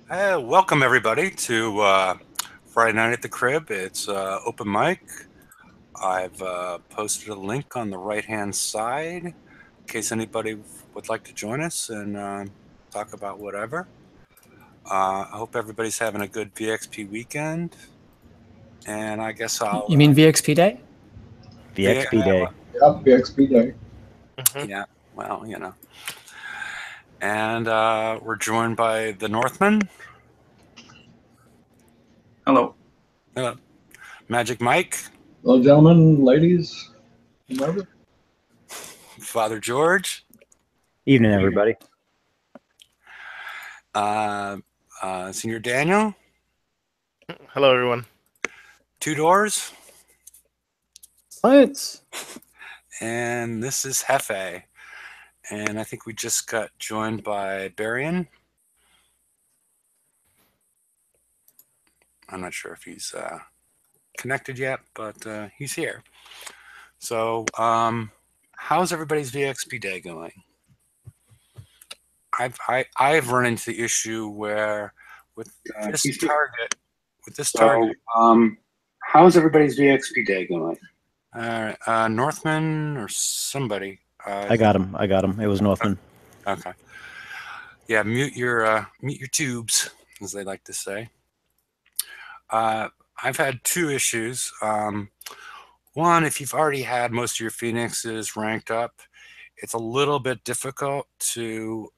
Welcome everybody to Friday Night at the Crib. It's open mic. I've posted a link on the right-hand side in case anybody would like to join us and talk about whatever. I hope everybody's having a good VXP weekend. And I guess I'll... You mean VXP Day? VXP Day. Yep, VXP Day. Yeah, well, you know. And we're joined by the Northman. Hello. Hello. Magic Mike. Hello, gentlemen, ladies, whomever. Father George. Evening, everybody. Senior Daniel. Hello, everyone. Two Doors. Science. And this is Hefe. And I think we just got joined by Barian. I'm not sure if he's connected yet, but he's here. So how's everybody's VXP day going? I've run into the issue where with this target, how's everybody's VXP day going? Northman or somebody. I got him. It was Northman. Okay. Yeah, mute your tubes, as they like to say. I've had two issues. One, if you've already had most of your Phoenixes ranked up, it's a little bit difficult to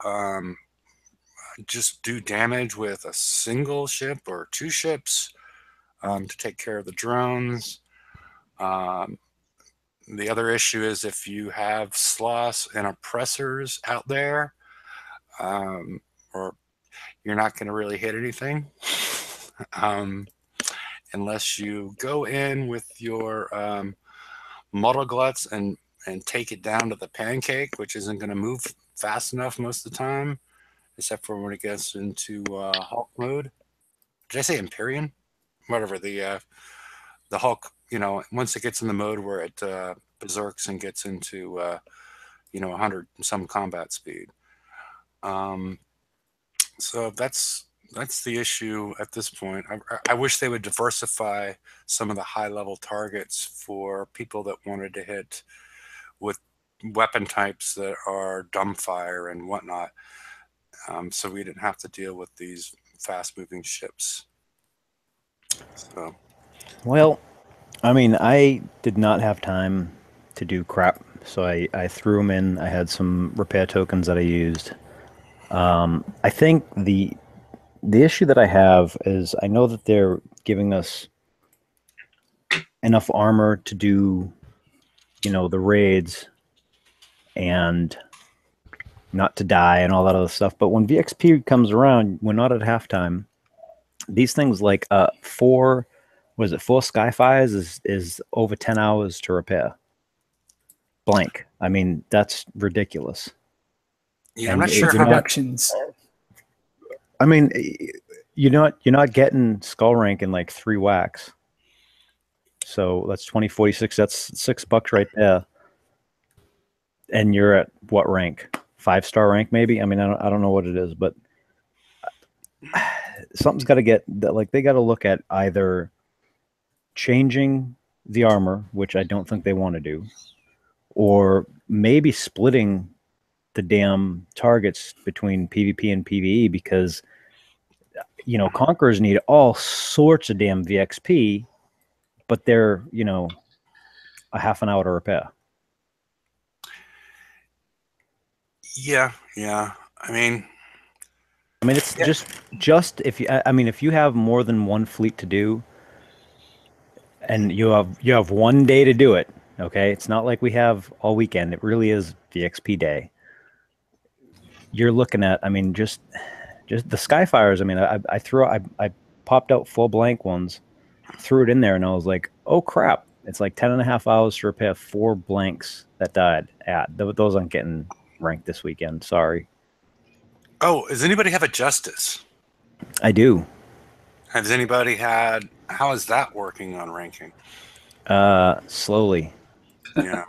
just do damage with a single ship or two ships to take care of the drones. The other issue is if you have sloths and oppressors out there, or you're not going to really hit anything unless you go in with your muddle gluts and take it down to the pancake, which isn't going to move fast enough most of the time, except for when it gets into Hulk mode. Did I say Empyrean? Whatever, the Hulk, you know, once it gets in the mode where it berserks and gets into, 100 some combat speed. So that's the issue at this point. I wish they would diversify some of the high-level targets for people that wanted to hit with weapon types that are dumbfire and whatnot, so we didn't have to deal with these fast-moving ships. So, well, I mean, I did not have time to do crap, so I threw them in. I had some repair tokens that I used. I think the issue that I have is I know that they're giving us enough armor to do, the raids and not to die and all that other stuff. But when VXP comes around, we're not at halftime. These things like 4 Skyfires is over 10 hours to repair. Blank. I mean, that's ridiculous. Yeah, I'm not sure how reductions. I mean, you're not getting skull rank in like 3 whacks. So that's 2046. That's $6 right there. And you're at what rank? 5-star rank, maybe. I mean, I don't know what it is, but something's got to get that. Like they got to look at either changing the armor, which I don't think they want to do, or maybe splitting the damn targets between PvP and PvE, because Conquerors need all sorts of damn VXP, but they're a half an hour to repair. Yeah. I mean, it's just if you have more than one fleet to do, and you have one day to do it. Okay, it's not like we have all weekend. It really is VXP day. You're looking at, just the Skyfires. I mean, I popped out 4 blank ones, threw it in there, and I was like, oh crap! It's like 10.5 hours to repair 4 blanks that died. Those aren't getting ranked this weekend. Sorry. Oh, does anybody have a Justice? I do. Has anybody had? How is that working on ranking? Slowly. Yeah.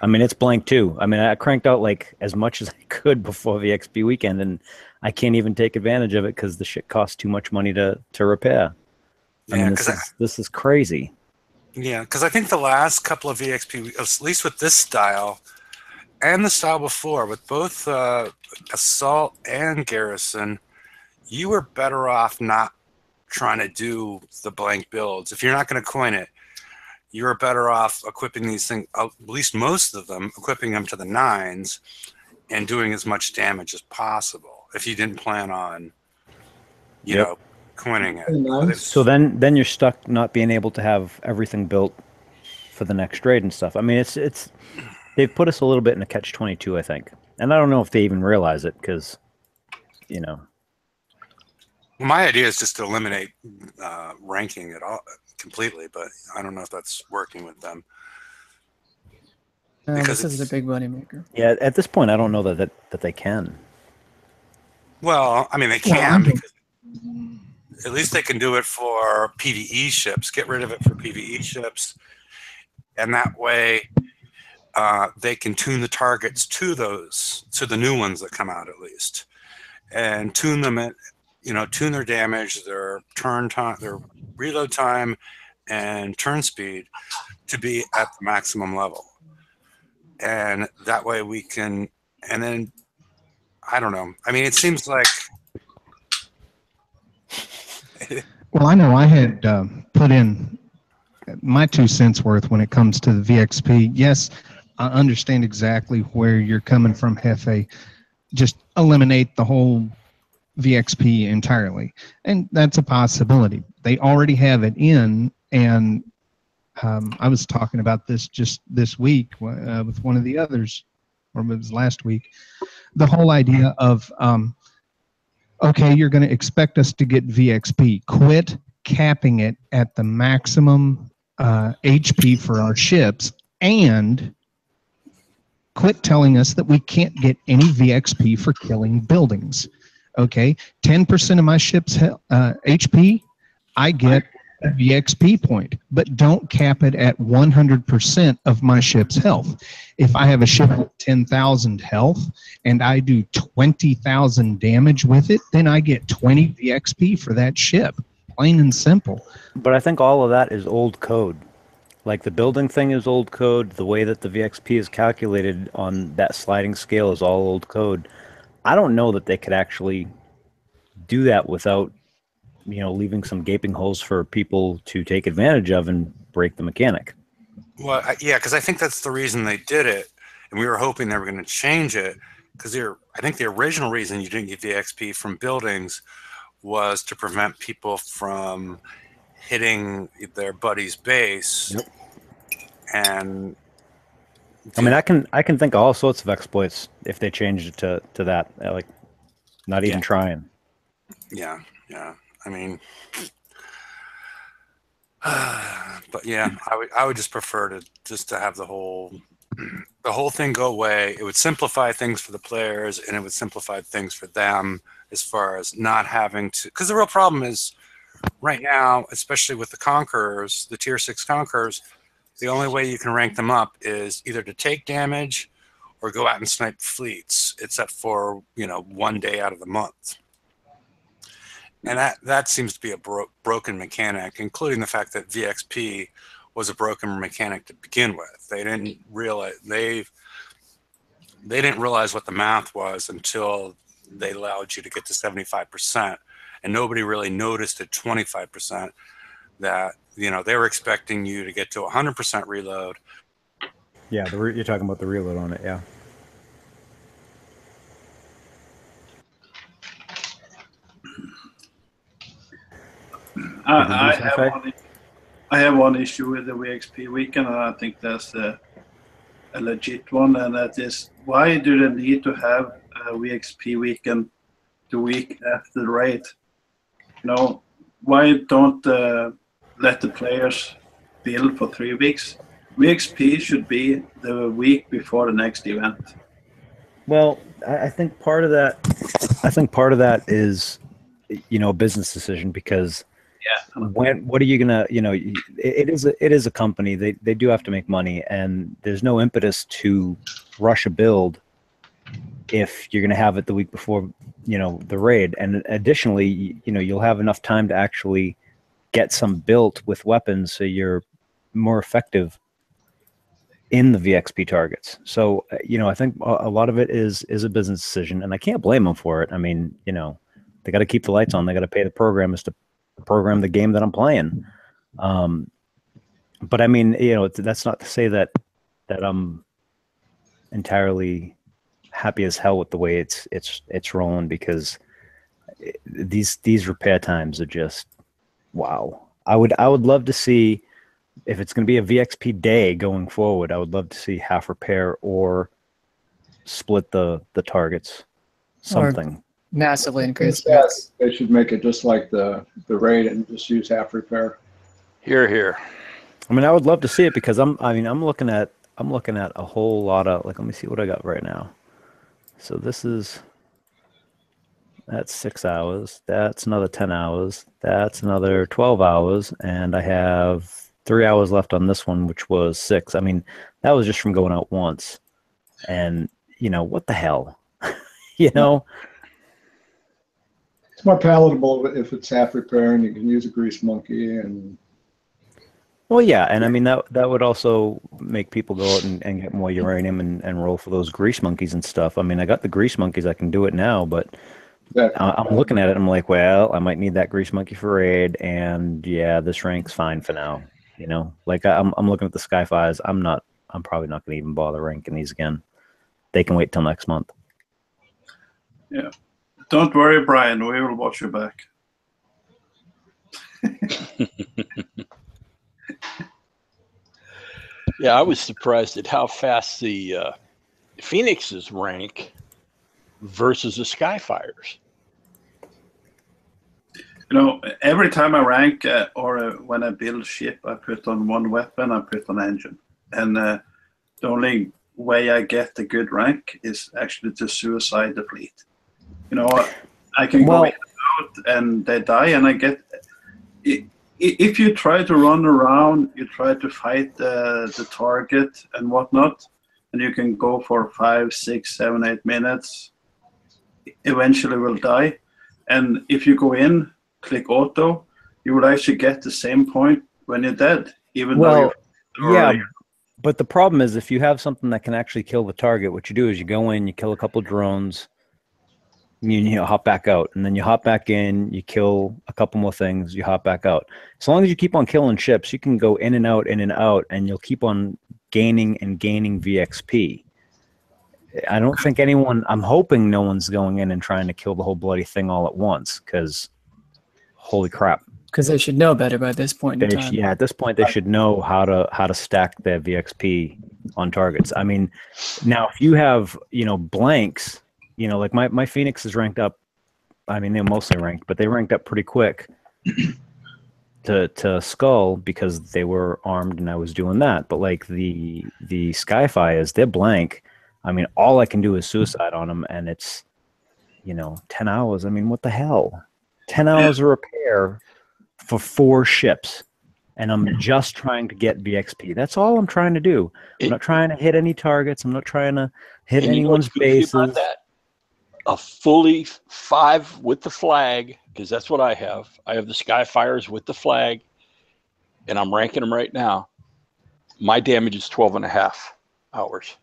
I mean, it's blank too. I mean, I cranked out like as much as I could before VXP weekend, and I can't even take advantage of it because the shit costs too much money to repair. I mean, this is crazy. Yeah, because I think the last couple of VXP, at least with this style and the style before, with both Assault and Garrison, you were better off not trying to do the blank builds. If you're not going to coin it, you're better off equipping these things, at least most of them, equipping them to the 9s and doing as much damage as possible if you didn't plan on, you know, coining it. So then you're stuck not being able to have everything built for the next raid and stuff. I mean, it's they've put us a little bit in a catch-22, I think. And I don't know if they even realize it because, you know. Well, my idea is just to eliminate ranking it all completely, but I don't know if that's working with them. Because this is a big money maker. Yeah, at this point, I don't know that they can. Well, I mean, they can because at least they can do it for PvE ships. Get rid of it for PvE ships, and that way they can tune the targets to the new ones that come out at least, and tune them at, tune their damage, their turn time, their reload time, and turn speed to be at the maximum level. And that way we can, and then, I don't know. I mean, it seems like... Well, I know I had put in my 2 cents worth when it comes to the VXP. Yes, I understand exactly where you're coming from, Hefe. Just eliminate the whole VXP entirely. And that's a possibility. They already have it in, and I was talking about this just this week with one of the others, or it was last week. The whole idea of, okay, you're going to expect us to get VXP. Quit capping it at the maximum HP for our ships, and quit telling us that we can't get any VXP for killing buildings. Okay, 10% of my ship's HP, I get a VXP point, but don't cap it at 100% of my ship's health. If I have a ship with 10,000 health and I do 20,000 damage with it, then I get 20 VXP for that ship. Plain and simple. But I think all of that is old code. Like the building thing is old code. The way that the VXP is calculated on that sliding scale is all old code. I don't know that they could actually do that without, leaving some gaping holes for people to take advantage of and break the mechanic. Well, yeah, because I think that's the reason they did it, and we were hoping they were going to change it, because I think the original reason you didn't get the XP from buildings was to prevent people from hitting their buddy's base. Yep. And I mean, I can think of all sorts of exploits if they changed it to that, like not even trying. Yeah. I mean, but yeah, I would just prefer to have the whole thing go away. It would simplify things for the players, and it would simplify things for them as far as not having to. Because the real problem is right now, especially with the Conquerors, the Tier 6 Conquerors, the only way you can rank them up is either to take damage or go out and snipe fleets, except for 1 day out of the month. And that seems to be a broken mechanic, including the fact that VXP was a broken mechanic to begin with. They didn't realize what the math was until they allowed you to get to 75%, and nobody really noticed at 25% that they were expecting you to get to 100% reload. Yeah, you're talking about the reload on it, yeah. I have one issue with the VXP weekend, and I think that's a legit one, and that is, why do they need to have a VXP weekend the week after the raid? Why don't let the players build for 3 weeks? VXP should be the week before the next event. Well, I think part of that is, a business decision, because what are you gonna, it is a company. They do have to make money, and there's no impetus to rush a build if you're gonna have it the week before, the raid. And additionally, you'll have enough time to actually get some built with weapons, so you're more effective in the VXP targets. So, I think a lot of it is a business decision, and I can't blame them for it. I mean, they got to keep the lights on. They got to pay the programmers to program the game that I'm playing. But I mean, that's not to say that I'm entirely happy as hell with the way it's rolling, because these repair times are just wow. I would love to see, if it's going to be a VXP day going forward, I would love to see half repair or split the targets, something. Or massively increase. They should make it just like the raid and just use half repair. Here. I mean, I would love to see it, because I'm looking at a whole lot of, like, let me see what I got right now. So that's 6 hours. That's another 10 hours. That's another 12 hours. And I have 3 hours left on this one, which was 6. I mean, that was just from going out once. And, what the hell? It's more palatable if it's half repair and you can use a grease monkey. And well, yeah, and I mean that would also make people go out and get more uranium and roll for those grease monkeys and stuff. I mean, I got the grease monkeys, I can do it now, but I'm looking at it, I'm like, well, I might need that grease monkey for raid, and yeah, this rank's fine for now. Like I'm looking at the Skyfires. I'm probably not going to even bother ranking these again. They can wait till next month. Yeah, don't worry, Brian. We will watch you back. Yeah, I was surprised at how fast the Phoenixes rank versus the Skyfires. Every time I rank or when I build ship, I put on one weapon, I put on engine. And the only way I get a good rank is actually to suicide the fleet. I can go in and out and they die, and I get... If you try to run around, you try to fight the target and whatnot, and you can go for 5, 6, 7, 8 minutes, eventually will die. And if you go in, click auto, you will actually get the same point when you're dead, even though yeah, but the problem is, if you have something that can actually kill the target, what you do is you go in, you kill a couple drones, you hop back out, and then you hop back in, you kill a couple more things, you hop back out. As long as you keep on killing ships, you can go in and out, and you'll keep on gaining and gaining VXP. I don't think I'm hoping no one's going in and trying to kill the whole bloody thing all at once, because holy crap. Because they should know better by this point in time. Yeah, at this point they should know how to stack their VXP on targets. I mean, now if you have, blanks, like my Phoenix is ranked up. I mean, they're mostly ranked, but they ranked up pretty quick to Skull, because they were armed and I was doing that. But like the Skyfires, they're blank. I mean, all I can do is suicide on them, and it's 10 hours. I mean, what the hell? 10 hours of repair for 4 ships, and I'm just trying to get VXP. That's all I'm trying to do. I'm not trying to hit any targets. I'm not trying to hit anyone's bases. A fully 5 with the flag, because that's what I have. I have the Skyfires with the flag, and I'm ranking them right now. My damage is 12.5 hours,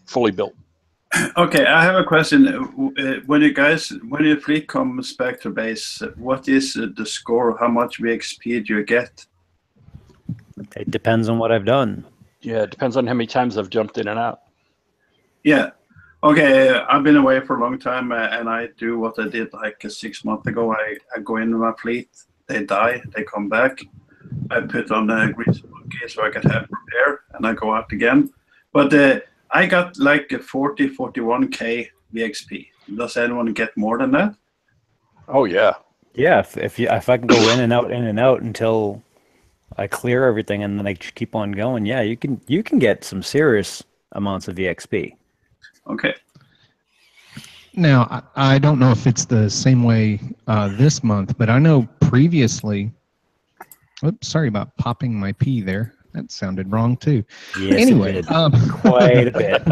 fully built. Okay, I have a question. When your fleet comes back to base, what is the score? How much VXP do you get? It depends on what I've done. Yeah, it depends on how many times I've jumped in and out. Yeah. Okay, I've been away for a long time, and I do what I did like 6 months ago. I go into my fleet, they die, they come back. I put on a grease monkey so I can have repair, and I go out again. But I got like a 41K VXP. Does anyone get more than that? Oh yeah. Yeah, if I can go in and out until I clear everything, and then I keep on going, yeah, you can get some serious amounts of VXP. Okay. Now, I don't know if it's the same way this month, but I know previously. Oops, sorry about popping my pee there. That sounded wrong too. Yes, Anyway, it did. Quite a bit.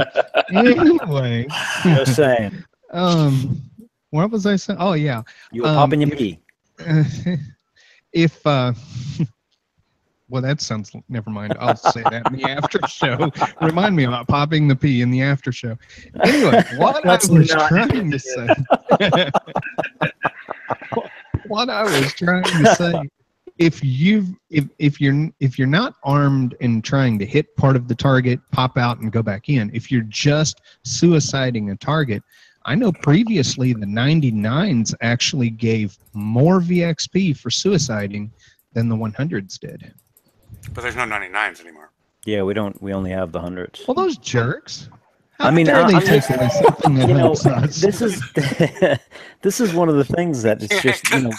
Anyway, Just saying. What was I saying? Oh yeah, You were popping your pee. If well, that sounds. Never mind. I'll say that in the after show. Remind me about popping the pee in the after show. Anyway, what I was trying to say. What I was trying to say. If you're not armed and trying to hit part of the target, pop out and go back in. If you're just suiciding a target, I know previously the 99s actually gave more VXP for suiciding than the 100s did. But there's no 99s anymore. Yeah, we don't. We only have the 100s. Well, those jerks. I mean, dare they take away something that helps us? This is one of the things that it's just, you know.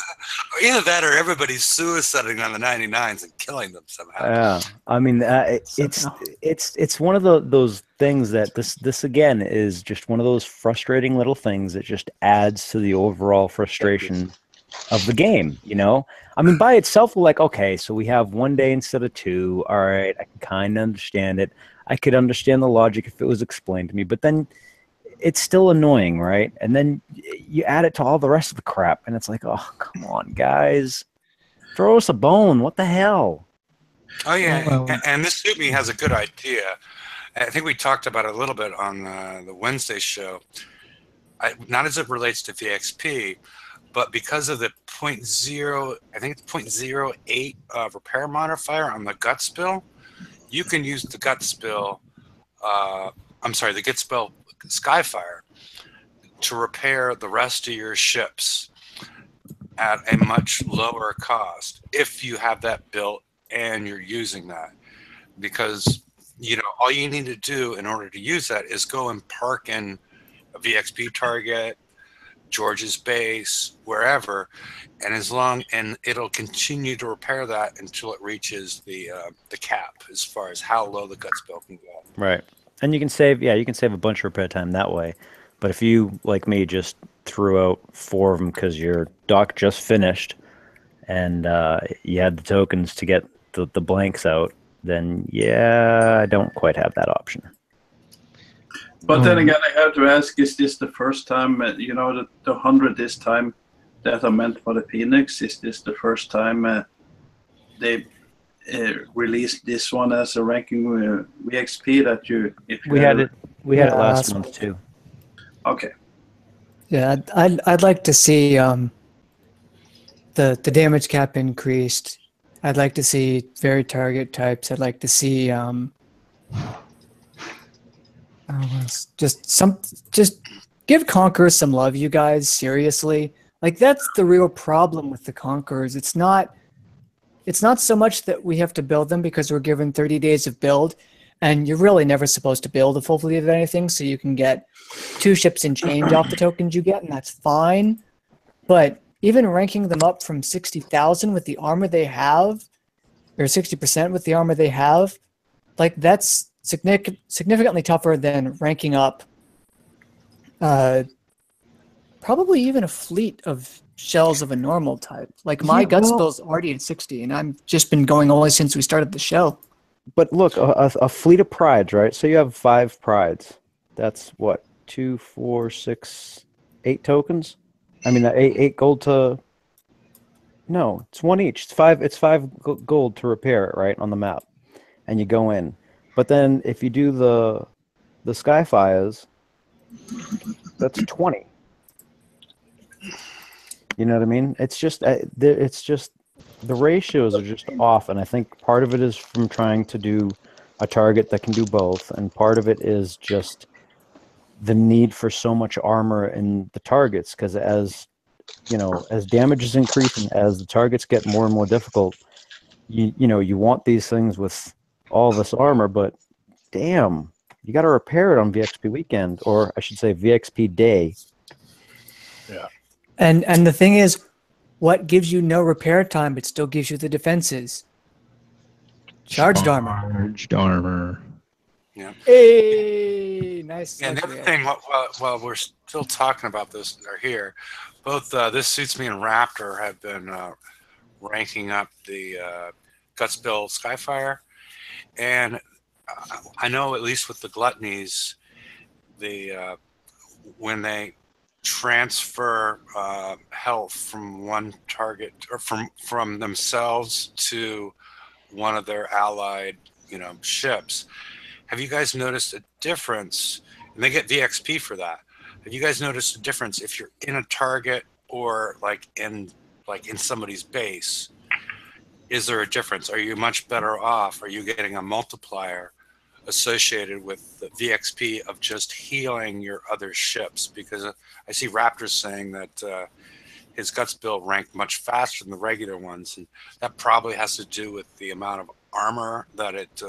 Either that or everybody's suiciding on the 99s and killing them somehow. Yeah, I mean, it's one of those things that this again is just one of those frustrating little things that just adds to the overall frustration of the game. You know, I mean, by itself, we're like, okay, so we have 1 day instead of 2. All right, I can kind of understand it. I could understand the logic if it was explained to me, but then it's still annoying, right? And then you add it to all the rest of the crap, and it's like, oh, come on, guys. Throw us a bone. What the hell? Oh, yeah, and this suit me has a good idea. I think we talked about it a little bit on the Wednesday show. Not as it relates to VXP, but because of the I think it's 0.08 repair modifier on the gut spill, you can use the gut spill, the gut spill Skyfire to repair the rest of your ships at a much lower cost if you have that built and you're using that. Because, you know, all you need to do in order to use that is go and park in a VXP target, George's base, wherever, and it'll continue to repair that until it reaches the cap as far as how low the gut spill can go. Right, and you can save a bunch of repair time that way. But if you, like me, just threw out 4 of them because your dock just finished, and you had the tokens to get the blanks out, then yeah, I don't quite have that option. But then again, I have to ask, is this the first time, the 100 this time that are meant for the Phoenix, is this the first time they released this one as a ranking VXP that we had it last month too. Okay. Yeah, I'd like to see the damage cap increased. I'd like to see varied target types. I'd like to see just give Conquerors some love, you guys. Seriously, like that's the real problem with the Conquerors. It's not so much that we have to build them because we're given 30 days of build, and you're really never supposed to build a full fleet of anything, so you can get 2 ships and change off the tokens you get, and that's fine. But even ranking them up from 60,000 with the armor they have, or 60% with the armor they have, like that's significantly tougher than ranking up probably even a fleet of shells of a normal type. Like my gut spill's already at 60, and I've just been going only since we started the show. But look, a fleet of prides, right? So you have 5 prides. That's what, 2, 4, 6, 8 tokens? I mean, 8 gold to... No, it's 1 each. It's 5 gold to repair it, right, on the map. And you go in. But then if you do the Skyfires, that's 20. You know what I mean? It's just the ratios are just off, and I think part of it is from trying to do a target that can do both, and part of it is just the need for so much armor in the targets, because as damage is increasing, as the targets get more and more difficult, you want these things with all this armor, but damn, you got to repair it on VXP weekend, or I should say VXP day. Yeah. And the thing is, what gives you no repair time but still gives you the defenses? Charged armor. Charged armor. Yeah. Hey, nice. And the other thing, while we're still talking about this, or here, both This Suits Me and Raptor have been ranking up the Gutsbill Skyfire, and I know at least with the Gluttonies, the when they transfer health from one target or from themselves to one of their allied, ships. Have you guys noticed a difference? And they get VXP for that. Have you guys noticed a difference if you're in a target or in somebody's base? Is there a difference? Are you much better off? Are you getting a multiplier associated with the VXP of just healing your other ships? Because I see Raptors saying that his guts build ranked much faster than the regular ones, and that probably has to do with the amount of armor that it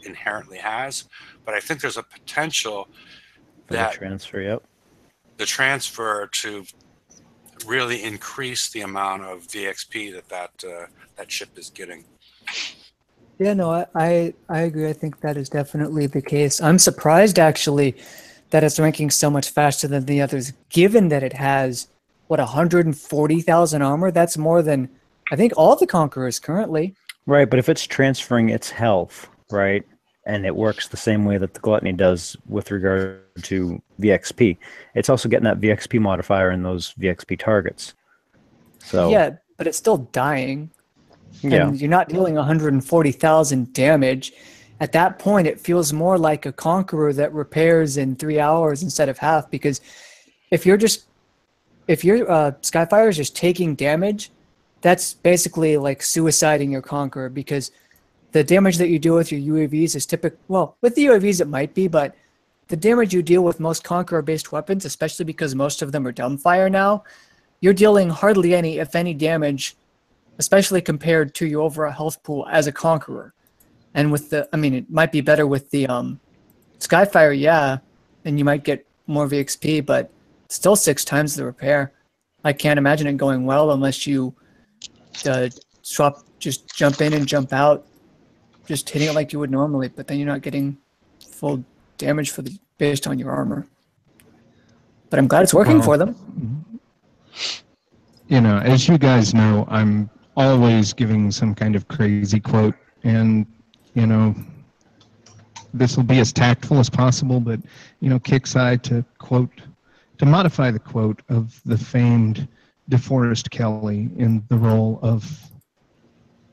inherently has. But I think there's a potential that the transfer to really increase the amount of VXP that ship is getting. Yeah, no, I agree. I think that is definitely the case. I'm surprised actually that it's ranking so much faster than the others, given that it has 140,000 armor. That's more than I think all the Conquerors currently. Right, but if it's transferring its health, right, and it works the same way that the Gluttony does with regard to VXP, it's also getting that VXP modifier in those VXP targets. So yeah, but it's still dying. Yeah. And you're not dealing 140,000 damage. At that point, it feels more like a Conqueror that repairs in 3 hours instead of half. Because if your Skyfire is just taking damage, that's basically like suiciding your Conqueror, because the damage that you deal with your UAVs is typical. Well, with the UAVs it might be, but the damage you deal with most Conqueror-based weapons, especially because most of them are dumbfire now, you're dealing hardly any, if any, damage, especially compared to your overall health pool as a Conqueror. And with it might be better with the Skyfire, yeah, and you might get more VXP, but still 6 times the repair. I can't imagine it going well unless you just jump in and jump out, just hitting it like you would normally, but then you're not getting full damage based on your armor. But I'm glad it's working for them. As you guys know, I'm always giving some kind of crazy quote, and this will be as tactful as possible, but Kixeye to modify the quote of the famed DeForest Kelly in the role of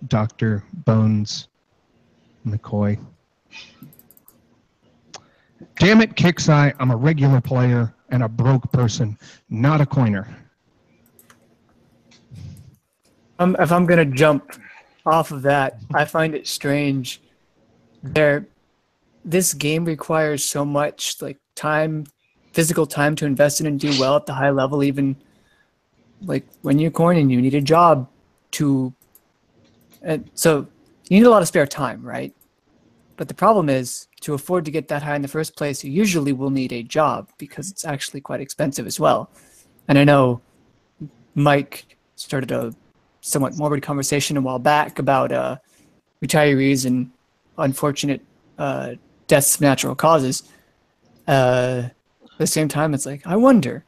Dr. Bones McCoy. Damn it, Kixeye, I'm a regular player and a broke person, not a coiner. If I'm going to jump off of that, I find it strange. This game requires so much physical time to invest in and do well at the high level. Even like when you're coining, you need a job so you need a lot of spare time, right? But the problem is, to afford to get that high in the first place, you usually will need a job because it's actually quite expensive as well. And I know Mike started a somewhat morbid conversation a while back about retirees and unfortunate deaths of natural causes. At the same time, it's like, I wonder,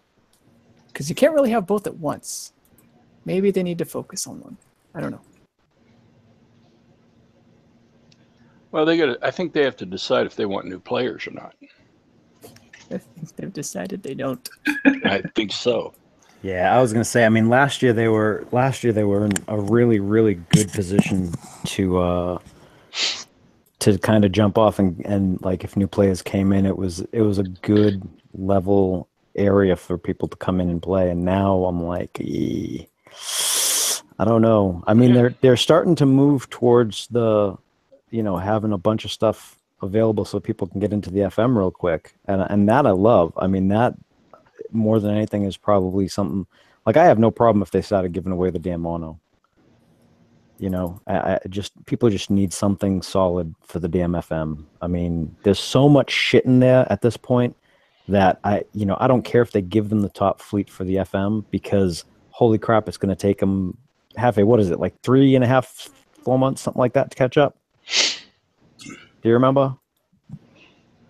because you can't really have both at once. Maybe they need to focus on one. I don't know. Well, I think they have to decide if they want new players or not. I think they've decided they don't. I think so. Yeah, I was gonna say. I mean, last year they were in a really, really good position to kind of jump off and like if new players came in, it was a good level area for people to come in and play. And now I'm like, I don't know. I mean, they're starting to move towards the, having a bunch of stuff available so people can get into the FM real quick, and that I love. I mean, that more than anything is probably something like I have no problem if they started giving away the damn mono. People just need something solid for the damn FM. I mean, there's so much shit in there at this point that I don't care if they give them the top fleet for the FM, because holy crap, it's going to take them what is it, like 3.5, 4 months, something like that to catch up. Do you remember?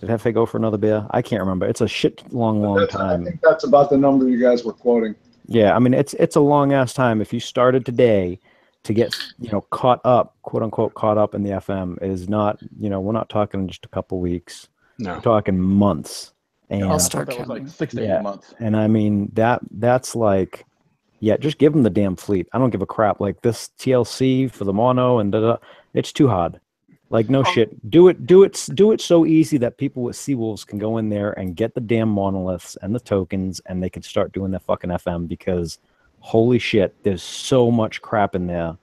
Did Hefe go for another beer? I can't remember. It's a shit long I time. think that's about the number you guys were quoting. Yeah, I mean it's a long ass time. If you started today to get caught up, quote unquote, caught up in the FM is not we're not talking just a couple weeks. No. We're talking months. And I'll start That was like counting. 6 to 8 months. and I mean that's like, yeah, just give them the damn fleet. I don't give a crap. Like this TLC for the mono and it's too hard. Like no shit. Do it so easy that people with Seawolves can go in there and get the damn monoliths and the tokens and they can start doing their fucking FM, because holy shit, there's so much crap in there.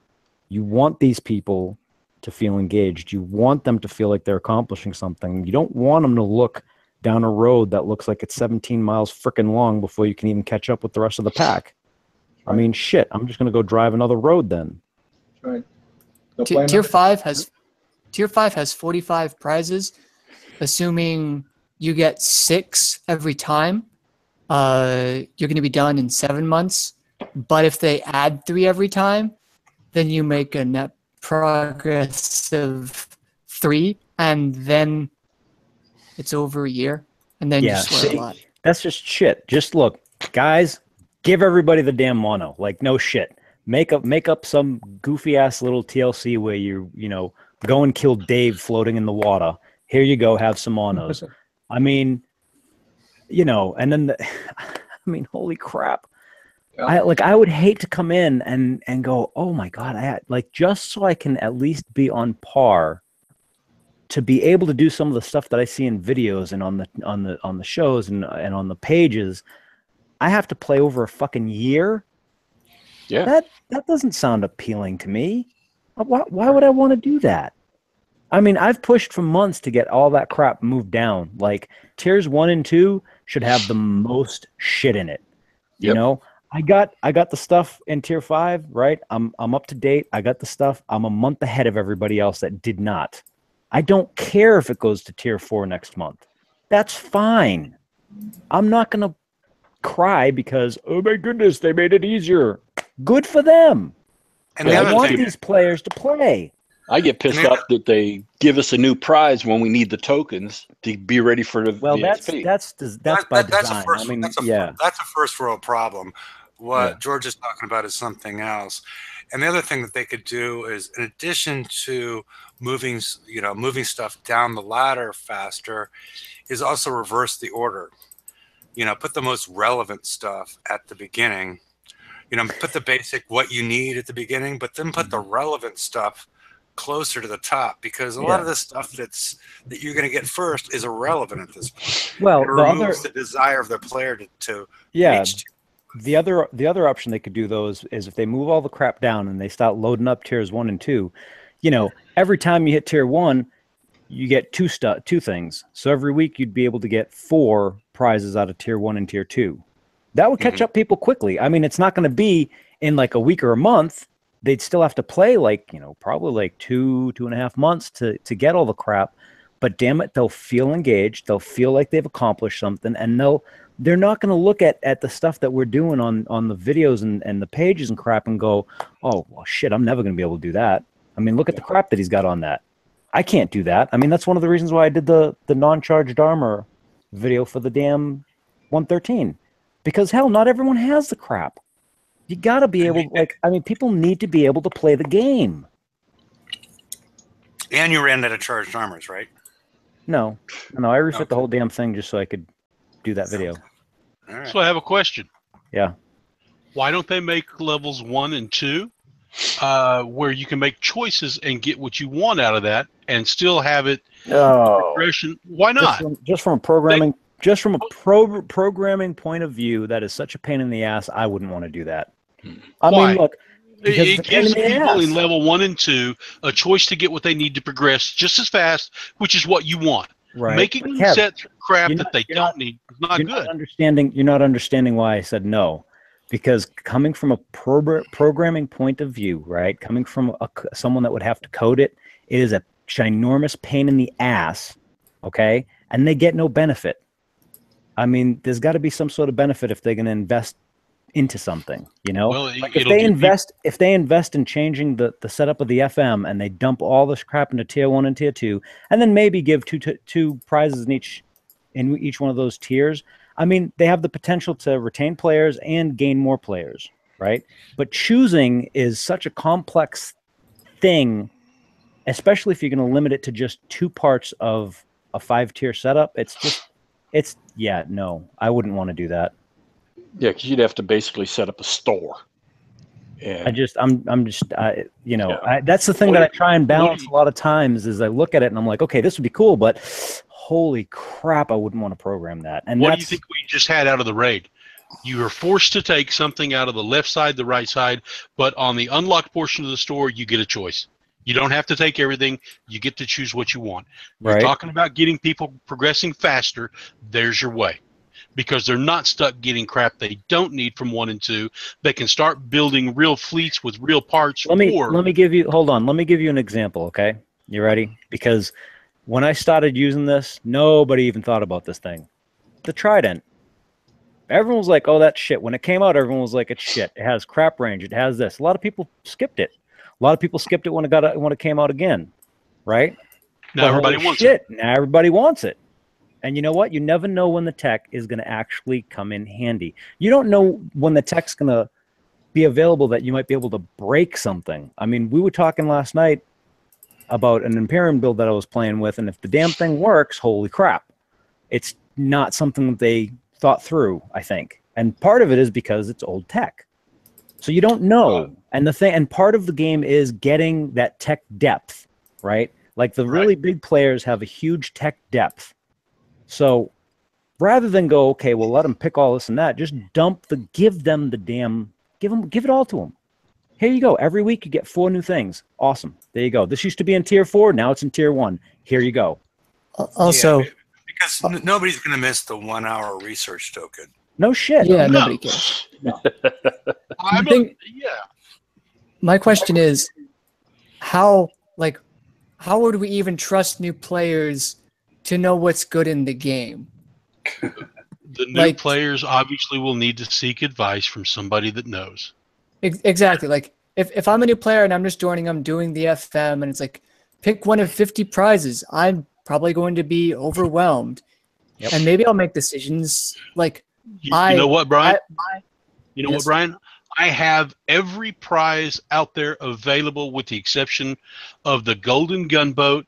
You want these people to feel engaged. You want them to feel like they're accomplishing something. You don't want them to look down a road that looks like it's 17 miles freaking long before you can even catch up with the rest of the pack. I mean, shit, I'm just going to go drive another road then. Right. Tier 5 has 45 prizes, assuming you get 6 every time. You're going to be done in 7 months. But if they add 3 every time, then you make a net progress of 3, and then it's over a year, and then you swear a lot. That's just shit. Just look, guys, give everybody the damn mono. Like no shit. Make up some goofy ass little TLC where you go and kill Dave floating in the water. Here you go, have some monos. I mean, and then I mean, holy crap. Yeah. I would hate to come in and go, oh my God, just so I can at least be on par to be able to do some of the stuff that I see in videos and on the shows and on the pages. I have to play over a fucking year. Yeah. That doesn't sound appealing to me. Why would I want to do that? I mean, I've pushed for months to get all that crap moved down. Like tiers 1 and 2 should have the most shit in it. You know? I got the stuff in tier 5, right? I'm up to date. I got the stuff. I'm a month ahead of everybody else that did not. I don't care if it goes to tier 4 next month. That's fine. I'm not going to cry because, oh my goodness, they made it easier. Good for them. And I want these players to play. I get pissed off that they give us a new prize when we need the tokens to be ready for the VXP. That's by design. That's a first world problem. What George is talking about is something else. And the other thing that they could do is, in addition to moving stuff down the ladder faster, is also reverse the order. Put the most relevant stuff at the beginning. Put the basic what you need at the beginning, but then put the relevant stuff closer to the top, because a lot of the stuff that you're going to get first is irrelevant at this point. Well, it removes the desire of the player to reach. The other option they could do though is if they move all the crap down and they start loading up tiers 1 and 2, every time you hit tier 1, you get two things. So every week you'd be able to get 4 prizes out of tier 1 and tier 2. That would catch up people quickly. I mean, it's not going to be in like a week or a month. They'd still have to play probably like 2.5 months to get all the crap. But damn it, they'll feel engaged. They'll feel like they've accomplished something, and they're not going to look at the stuff that we're doing on the videos and the pages and crap and go, oh, well, shit, I'm never going to be able to do that. I mean, look at the crap that he's got on that. I can't do that. I mean, that's one of the reasons why I did the non-charged armor video for the damn 113. Because, hell, not everyone has the crap. You got to be able, people need to be able to play the game. And you ran out of charged armors, right? No, I refit the whole damn thing just so I could do that video. All right. So I have a question. Yeah. Why don't they make levels 1 and 2 where you can make choices and get what you want out of that and still have it progression? Why not? Just from programming. Just from a programming point of view, that is such a pain in the ass. I wouldn't want to do that. I mean, look, it gives people in level 1 and 2 a choice to get what they need to progress just as fast, which is what you want. Right. Making them set crap that they don't need is not good. You're not understanding why I said no, because coming from a programming point of view, right? Coming from someone that would have to code it, it is a ginormous pain in the ass. Okay, and they get no benefit. I mean, there's got to be some sort of benefit if they're going to invest into something, you know? Well, like if they invest in changing the setup of the FM and they dump all this crap into tier 1 and tier 2, and then maybe give two prizes in each one of those tiers, I mean, they have the potential to retain players and gain more players, right? But choosing is such a complex thing, especially if you're going to limit it to just 2 parts of a 5-tier setup. No, I wouldn't want to do that. Yeah, because you'd have to basically set up a store. And that's the thing that I try and balance a lot of times is I look at it and I'm like, okay, this would be cool, but holy crap, I wouldn't want to program that. And what do you think we just had out of the raid? You are forced to take something out of the left side, the right side, but on the unlocked portion of the store, you get a choice. You don't have to take everything. You get to choose what you want. We're talking about getting people progressing faster. There's your way. Because they're not stuck getting crap they don't need from 1 and 2. They can start building real fleets with real parts. Let me give you an example, okay? You ready? Because when I started using this, nobody even thought about this thing. The Trident. Everyone was like, oh, that's shit. When it came out, everyone was like, it's shit. It has crap range. It has this. A lot of people skipped it. A lot of people skipped it when it came out again, right? Now everybody wants it. Now everybody wants it. And you know what? You never know when the tech is going to actually come in handy. You don't know when the tech's going to be available that you might be able to break something. I mean, we were talking last night about an Imperium build that I was playing with, and if the damn thing works, holy crap. It's not something that they thought through, I think. And part of it is because it's old tech. So you don't know. And part of the game is getting that tech depth, right? Like the really big players have a huge tech depth. So rather than go, okay, well, let them pick all this and that, just give it all to them. Here you go. Every week you get 4 new things. Awesome. There you go. This used to be in tier 4. Now it's in tier 1. Here you go. Also, because nobody's going to miss the 1-hour research token. No shit. Yeah, nobody cares. No. My question is, how would we even trust new players to know what's good in the game? The new players obviously will need to seek advice from somebody that knows. Exactly. Like if I'm a new player and I'm just joining, I'm doing the FM, and it's like, pick one of 50 prizes, I'm probably going to be overwhelmed. Yep. And maybe I'll make decisions like you know what, Brian? What, Brian? I have every prize out there available with the exception of the Golden Gunboat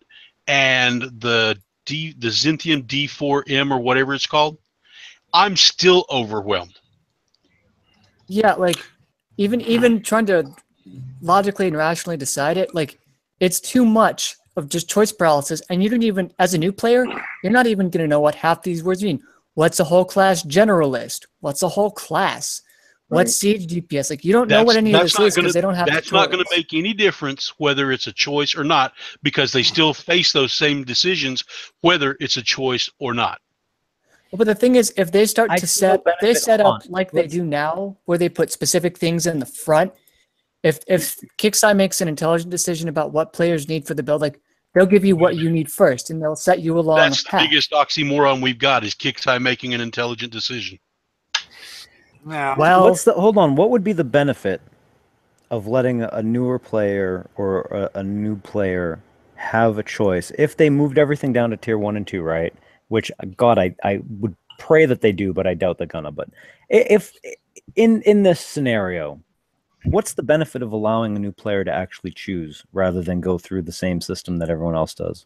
and the Zynthium D4M or whatever it's called. I'm still overwhelmed. Yeah, like even trying to logically and rationally decide it, like it's too much of just choice paralysis, and you don't even, as a new player, you're not even going to know what half these words mean. What's a whole class generalist? What's a whole class? What's siege DPS? Like, you don't know what any of this is because they don't have. That's not going to make any difference whether it's a choice or not, because they still face those same decisions whether it's a choice or not. Well, but the thing is, if they start to set up like they do now, where they put specific things in the front, if Kicksai makes an intelligent decision about what players need for the build, like they'll give you what you need first, and they'll set you along. That's the biggest oxymoron we've got is Kicksai making an intelligent decision. Yeah. Well, hold on. What would be the benefit of letting a newer player or a new player have a choice if they moved everything down to tier 1 and 2, right? Which, God, I would pray that they do, but I doubt they're gonna. But if in this scenario, what's the benefit of allowing a new player to actually choose rather than go through the same system that everyone else does?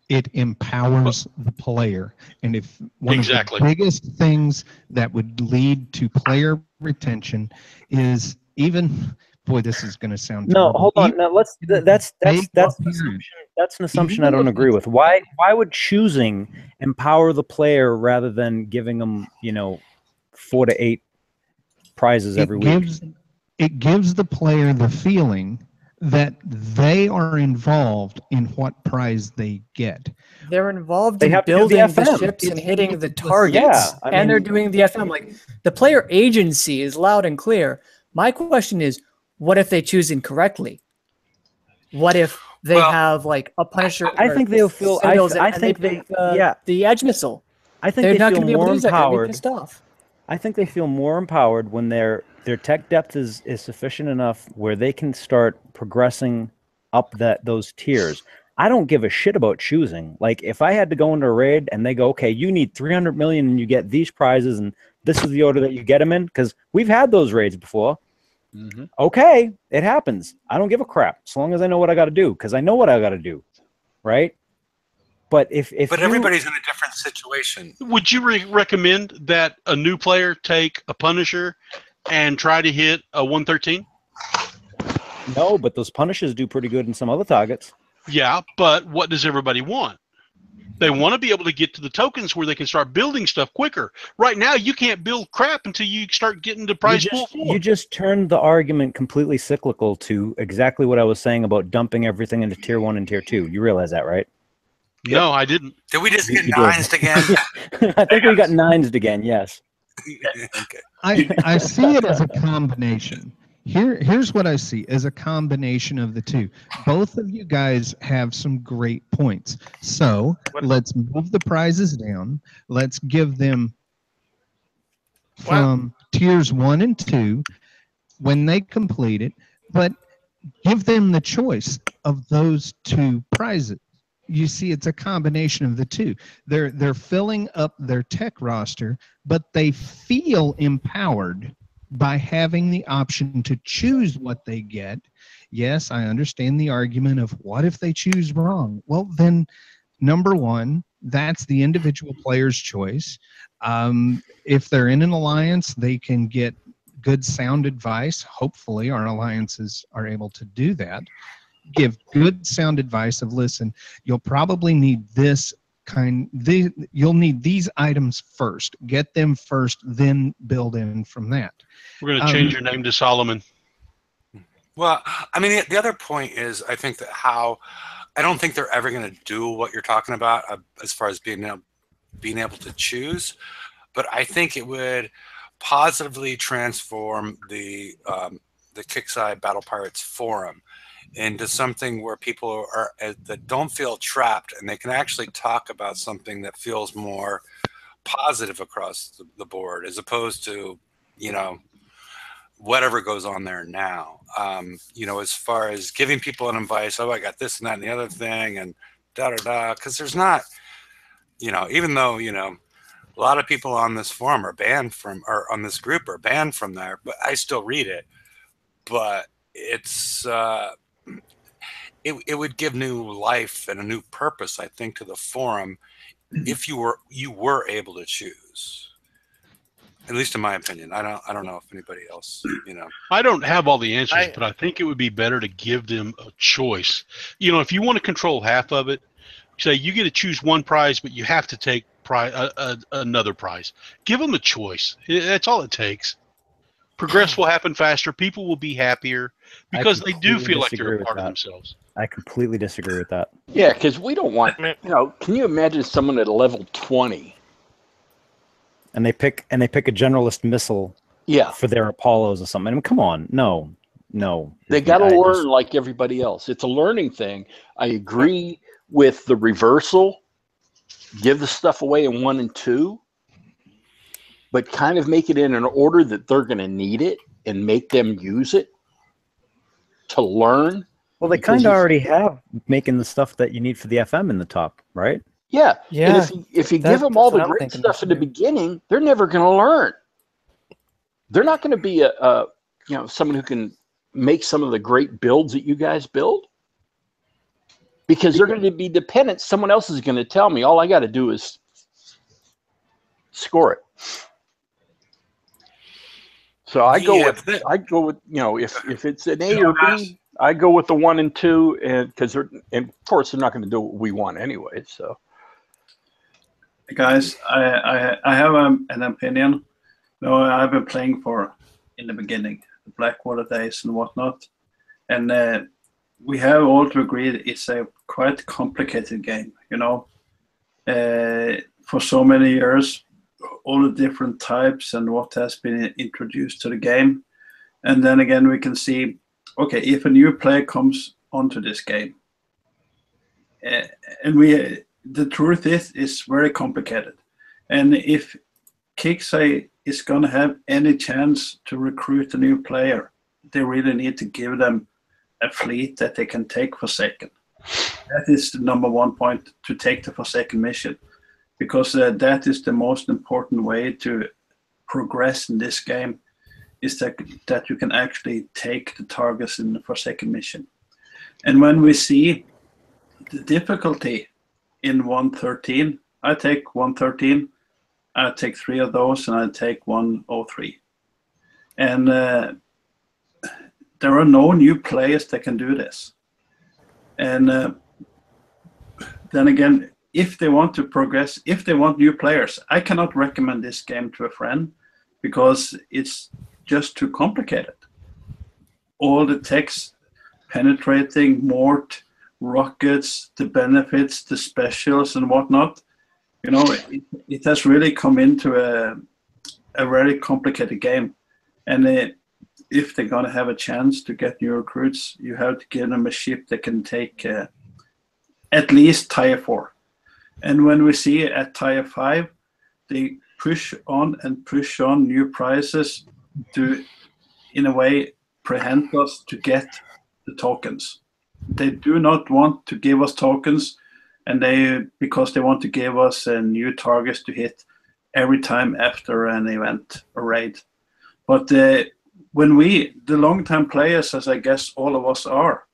It empowers the player. And if one of the biggest things that would lead to player retention is even, boy, this is going to sound terrible. Hold on. Now that's an assumption I don't agree with. Why would choosing empower the player rather than giving them, 4 to 8 prizes every week? It gives the player the feeling that they are involved in what prize they get. They're involved in building the ships and hitting the targets, and they're doing the FM. Like, the player agency is loud and clear. My question is, what if they choose incorrectly? What if they have like a Punisher? I think they'll feel. I think the edge missile. I think they're not going to be able to use that. They're pissed off. I think they feel more empowered when their tech depth is sufficient enough where they can start progressing up those tiers. I don't give a shit about choosing. Like, if I had to go into a raid and they go, okay, you need 300 million and you get these prizes and this is the order that you get them in, because we've had those raids before. Mm-hmm. Okay, it happens. I don't give a crap as long as I know what I got to do, because I know what I got to do, right? But if everybody's in a different situation. Would you recommend that a new player take a Punisher and try to hit a 113? No, but those Punishers do pretty good in some other targets. Yeah, but what does everybody want? They want to be able to get to the tokens where they can start building stuff quicker. Right now, you can't build crap until you start getting to prize pool 4. You just turned the argument completely cyclical to exactly what I was saying about dumping everything into tier 1 and tier 2. You realize that, right? No, I didn't. Did we just get nines again? I think we got nines again, yes. Okay. I see it as a combination. Here's what I see as a combination of the two. Both of you guys have some great points. So let's move the prizes down. Let's give them from tiers 1 and 2 when they complete it, but give them the choice of those two prizes. You see, it's a combination of the two. They're filling up their tech roster, but they feel empowered by having the option to choose what they get. Yes, I understand the argument of what if they choose wrong? Well, then, number one, that's the individual player's choice. If they're in an alliance, they can get good sound advice. Hopefully, our alliances are able to do that. Give good sound advice of, listen, you'll probably need this you'll need these items first. Get them first, then build in from that. We're going to change your name to Solomon. Well, I mean, the other point is, I think that I don't think they're ever going to do what you're talking about as far as being able to choose, but I think it would positively transform the Kickside Battle Pirates forum into something where people that don't feel trapped, and they can actually talk about something that feels more positive across the board, as opposed to, whatever goes on there now. As far as giving people an advice, I got this and that and the other thing, and da-da-da, because there's not, even though, a lot of people on this forum are banned from, or on this group are banned from there, but I still read it. But it's, it would give new life and a new purpose, I think, to the forum if you were able to choose. At least in my opinion. I don't know if anybody else, I don't have all the answers, but I think it would be better to give them a choice. If you want to control half of it, say you get to choose one prize, but you have to take another prize. Give them a choice. That's all it takes. Progress will happen faster. People will be happier because they do feel like they're a part of themselves. I completely disagree with that. Yeah, because we don't want, can you imagine someone at a level 20? And they pick a generalist missile for their Apollos or something. I mean, come on. No. They got to learn like everybody else. It's a learning thing. I agree with the reversal. Give the stuff away in 1 and 2, but kind of make it in an order that they're going to need it and make them use it to learn. Well, they kind of already have making the stuff that you need for the FM in the top, right? Yeah. Yeah. And if you give them all the great stuff in the beginning, they're never going to learn. They're not going to be someone who can make some of the great builds that you guys build, because they're going to be dependent. Someone else is going to tell me all I got to do is score it. So I go with if it's an A or B, I go with the 1 and 2, and of course they're not going to do what we want anyway. So, guys, I have an opinion. I've been playing in the beginning, the Blackwater days and whatnot, and we have all to agree that it's a quite complicated game. For so many years, all the different types and what has been introduced to the game, and then again we can see, okay, if a new player comes onto this game, and the truth is very complicated, and if Kickside is going to have any chance to recruit a new player, they really need to give them a fleet that they can take Forsaken. That is the number one point, to take the Forsaken mission, because that is the most important way to progress in this game, is that you can actually take the targets in the Forsaken mission. And when we see the difficulty in 113, I take 113, I take 3 of those, and I take 103. And there are no new players that can do this. And then again, if they want to progress, if they want new players, I cannot recommend this game to a friend because it's just too complicated. All the text, penetrating, mort, rockets, the benefits, the specials and whatnot, you know, it has really come into a very complicated game. And if they're going to have a chance to get new recruits, you have to give them a ship that can take at least tier 4. And when we see at tier 5, they push on and push on new prices to, in a way, prevent us to get the tokens. They do not want to give us tokens, and because they want to give us new targets to hit every time after an event or raid. But when the long-time players, as I guess all of us are,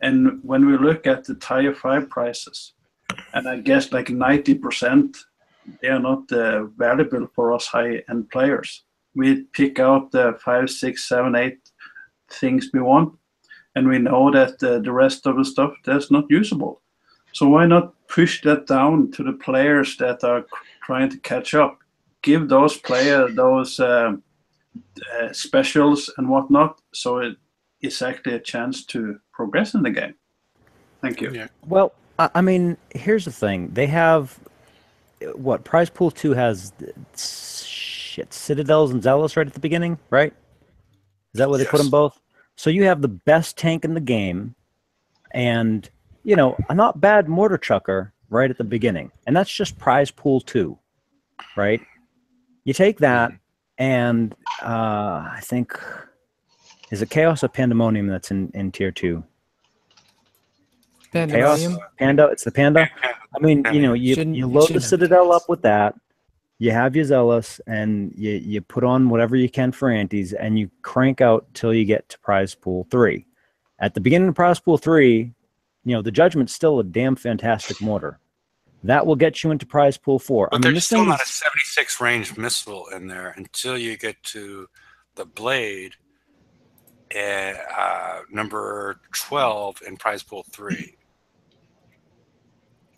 and when we look at the tier 5 prices, and I guess like 90%, they are not valuable for us high-end players. We pick out the 5, 6, 7, 8 things we want, and we know that the rest of the stuff that's not usable. So why not push that down to the players that are trying to catch up? Give those players those specials and whatnot, so it's actually a chance to progress in the game. Thank you. Yeah. Well, I mean, here's the thing. They have, what, Prize Pool 2 has, Citadels and Zealous right at the beginning, right? Is that where they put them both? So you have the best tank in the game and, you know, a not bad mortar chucker right at the beginning. And that's just Prize Pool 2, right? You take that and I think, is it Chaos or Pandemonium that's in tier 2? Pandemonium? Chaos? Panda? It's the Panda? I mean, you know, you load the Citadel up with that, you have your Zealous, and you put on whatever you can for antis, and you crank out till you get to Prize Pool 3. At the beginning of Prize Pool 3, you know, the Judgment's still a damn fantastic mortar. That will get you into Prize Pool 4. But I mean, there's still not a 76 range missile in there until you get to the Blade, number 12 in Prize Pool 3.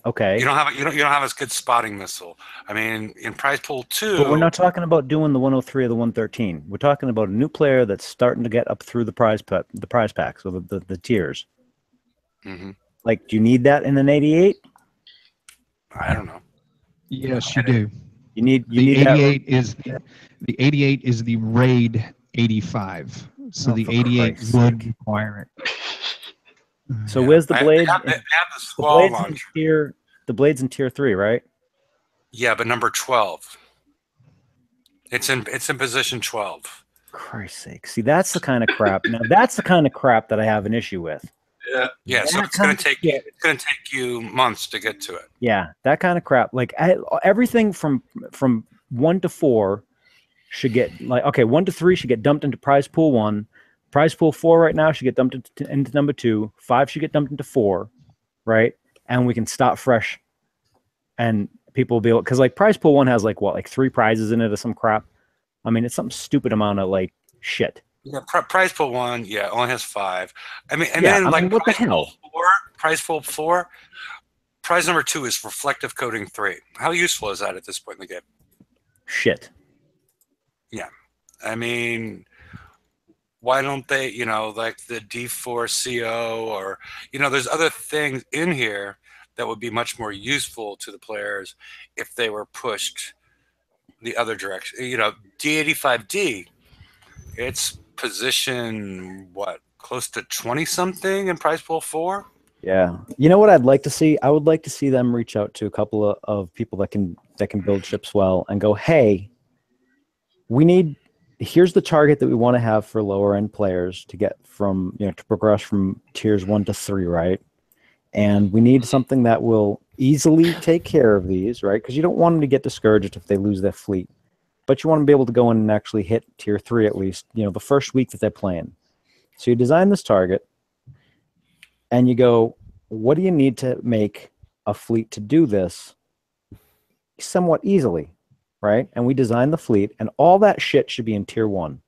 Okay. You don't have as good spotting missile. I mean, in Prize Pool 2. But we're not talking about doing the 103 or the 113. We're talking about a new player that's starting to get up through the prize packs, or the tiers. Mm-hmm. Like, do you need that in an 88? I don't know. Yes, you do. You need the 88 that. The 88 is the raid 85. So the 88 would require it. So where's the blade? They have the squall launcher. The blade's in tier 3, right? Yeah, but number 12. It's in position 12. Christ's sake! See, that's the kind of crap. Now that's the kind of crap that I have an issue with. Yeah. So it's going to take you months to get to it. Yeah, that kind of crap. Like everything from 1 to 4 should get 1 to 3 should get dumped into Prize Pool 1. Prize Pool 4 right now should get dumped into number 2. 5 should get dumped into 4, right? And we can start fresh. And people will be able, because like Prize Pool 1 has like 3 prizes in it or some crap. I mean, it's some stupid amount of like shit. Yeah, Prize Pool 1, only has 5. I mean, and Yeah, then I mean, what the hell? Prize Pool 4, prize number 2 is Reflective Coating 3. How useful is that at this point in the game? Shit. Yeah, I mean, why don't they, like the D4CO or, there's other things in here that would be much more useful to the players if they were pushed the other direction. D85D, it's position, close to 20-something in Prize Pool 4? Yeah. You know what I'd like to see? I would like to see them reach out to a couple of people that can build ships well and go, hey, here's the target that we want to have for lower end players to get from, to progress from tiers 1 to 3, right? And we need something that will easily take care of these, right? Because you don't want them to get discouraged if they lose their fleet. But you want to be able to go in and actually hit tier 3 at least, the first week that they're playing. So you design this target, and you go, what do you need to make a fleet to do this somewhat easily, right? And we design the fleet, and all that shit should be in tier 1.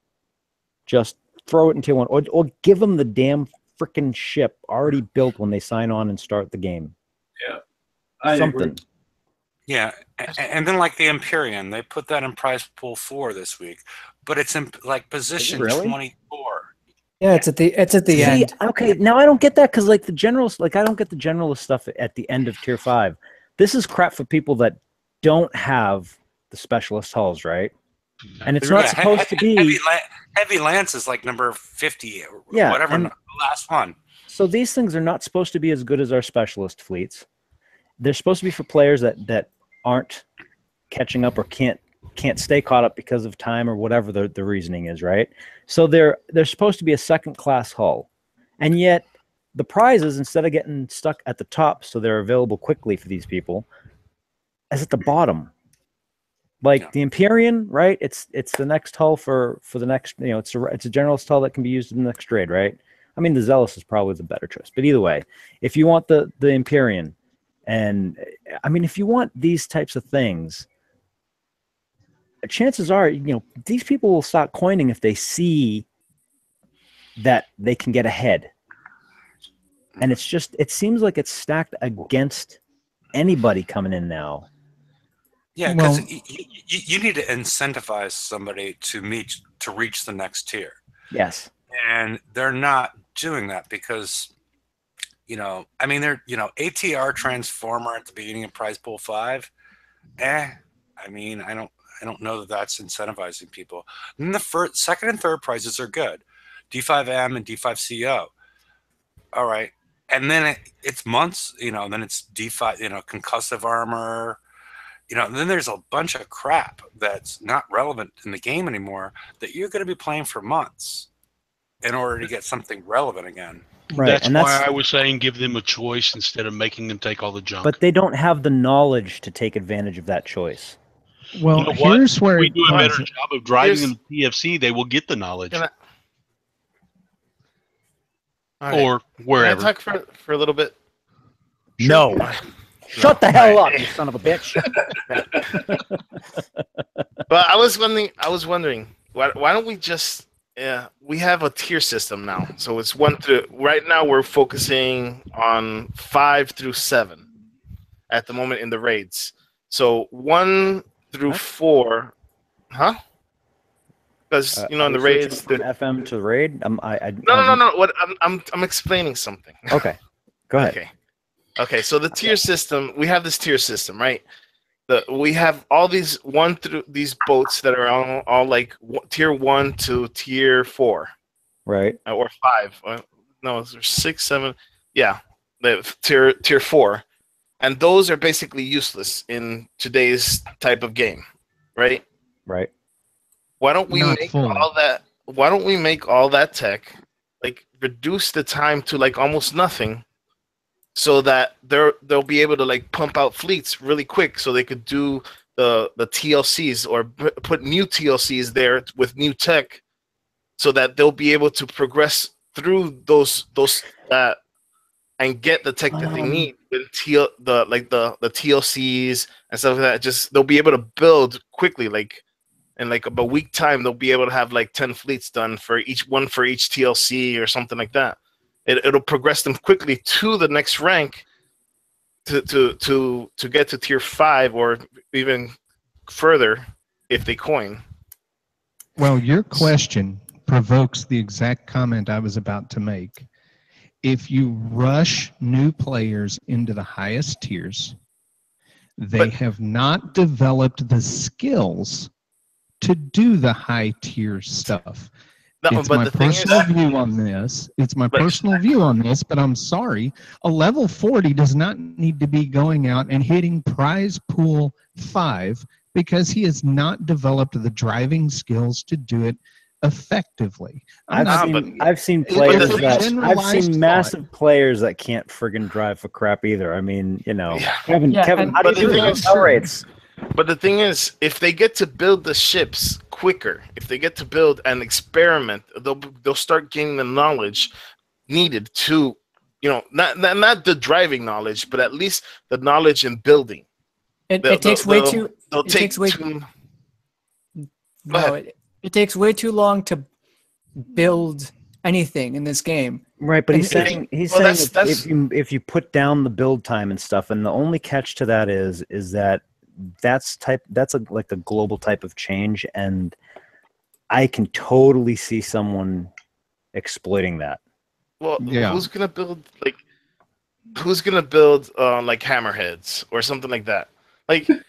Just throw it in tier 1, or give them the damn freaking ship already built when they sign on and start the game. Yeah, I agree. Yeah, and then like the Empyrean, they put that in prize pool 4 this week, but it's in like position 24. Yeah, it's at the end. Okay, now I don't get that because like the generals, I don't get the generalist stuff at the end of tier 5. This is crap for people that don't have the specialist hulls, right? And it's not supposed to be heavy lance is like number 50 or whatever, the last one. So these things are not supposed to be as good as our specialist fleets. They're supposed to be for players that aren't catching up or can't stay caught up because of time or whatever the reasoning is, right? So they're supposed to be a second class hull. And yet the prizes, instead of getting stuck at the top so they're available quickly for these people, is at the bottom. Like the Empyrean, right? It's the next hull for the next, it's a generalist hull that can be used in the next raid, right? I mean, the Zealous is probably the better choice. But either way, if you want the Empyrean, and I mean, if you want these types of things, chances are, these people will start coining if they see that they can get ahead. And it seems like it's stacked against anybody coming in now. Yeah, because you need to incentivize somebody to reach the next tier. Yes. And they're not doing that because, I mean, they're, ATR Transformer at the beginning of prize pool 5. I mean, I don't know that that's incentivizing people. And the second and third prizes are good. D5M and D5CO. All right. And then it's months, then it's D5, concussive armor, and then there's a bunch of crap that's not relevant in the game anymore that you're going to be playing for months in order to get something relevant again. Right. That's why I was saying give them a choice instead of making them take all the junk. But they don't have the knowledge to take advantage of that choice. Well, here's where we do a better job of driving them to PFC, they will get the knowledge. Or wherever. Can I talk for a little bit? Sure. No. Shut the hell up, you son of a bitch. But I was wondering, why don't we just we have a tier system now. So it's 1 through, right now we're focusing on 5 through 7 at the moment in the raids. So 1 through 4, huh? Because in the raids, from FM to raid. No. What I'm explaining something. Okay, go ahead. Okay. So the tier system, we have this tier system, right? We have all these these boats that are all like tier 1 to tier 4, right? Or 5. No, there's 6, 7. Yeah, the tier 4, and those are basically useless in today's type of game, right? Right. Why don't we make all that? Why don't we make all that tech, like reduce the time to like almost nothing, so that they'll be able to like pump out fleets really quick, so they could do the TLCs or put new TLCs there with new tech, so that they'll be able to progress through those and get the tech that they need with the TLCs and stuff like that. Just they'll be able to build quickly, like. In like a week time, they'll be able to have like 10 fleets done for each TLC or something like that. It'll progress them quickly to the next rank to get to tier 5 or even further if they coin. Well, your question provokes the exact comment I was about to make. If you rush new players into the highest tiers, they have not developed the skills to do the high tier stuff. It's my personal view on this. It's my personal view on this, but I'm sorry. A level 40 does not need to be going out and hitting prize pool 5 because he has not developed the driving skills to do it effectively. I've seen players I've seen massive players that can't friggin' drive for crap either. I mean, you know, Kevin, how do you do it? Rates? But the thing is, if they get to build the ships quicker, if they get to build and experiment, they'll start gaining the knowledge needed to, you know, not the driving knowledge, but at least the knowledge in building. It takes way too. It takes way too long to build anything in this game. Right, but he's saying if you put down the build time and stuff, and the only catch to that is that that's like a global type of change, and I can totally see someone exploiting that. Well, who's gonna build like hammerheads or something like that? Like who's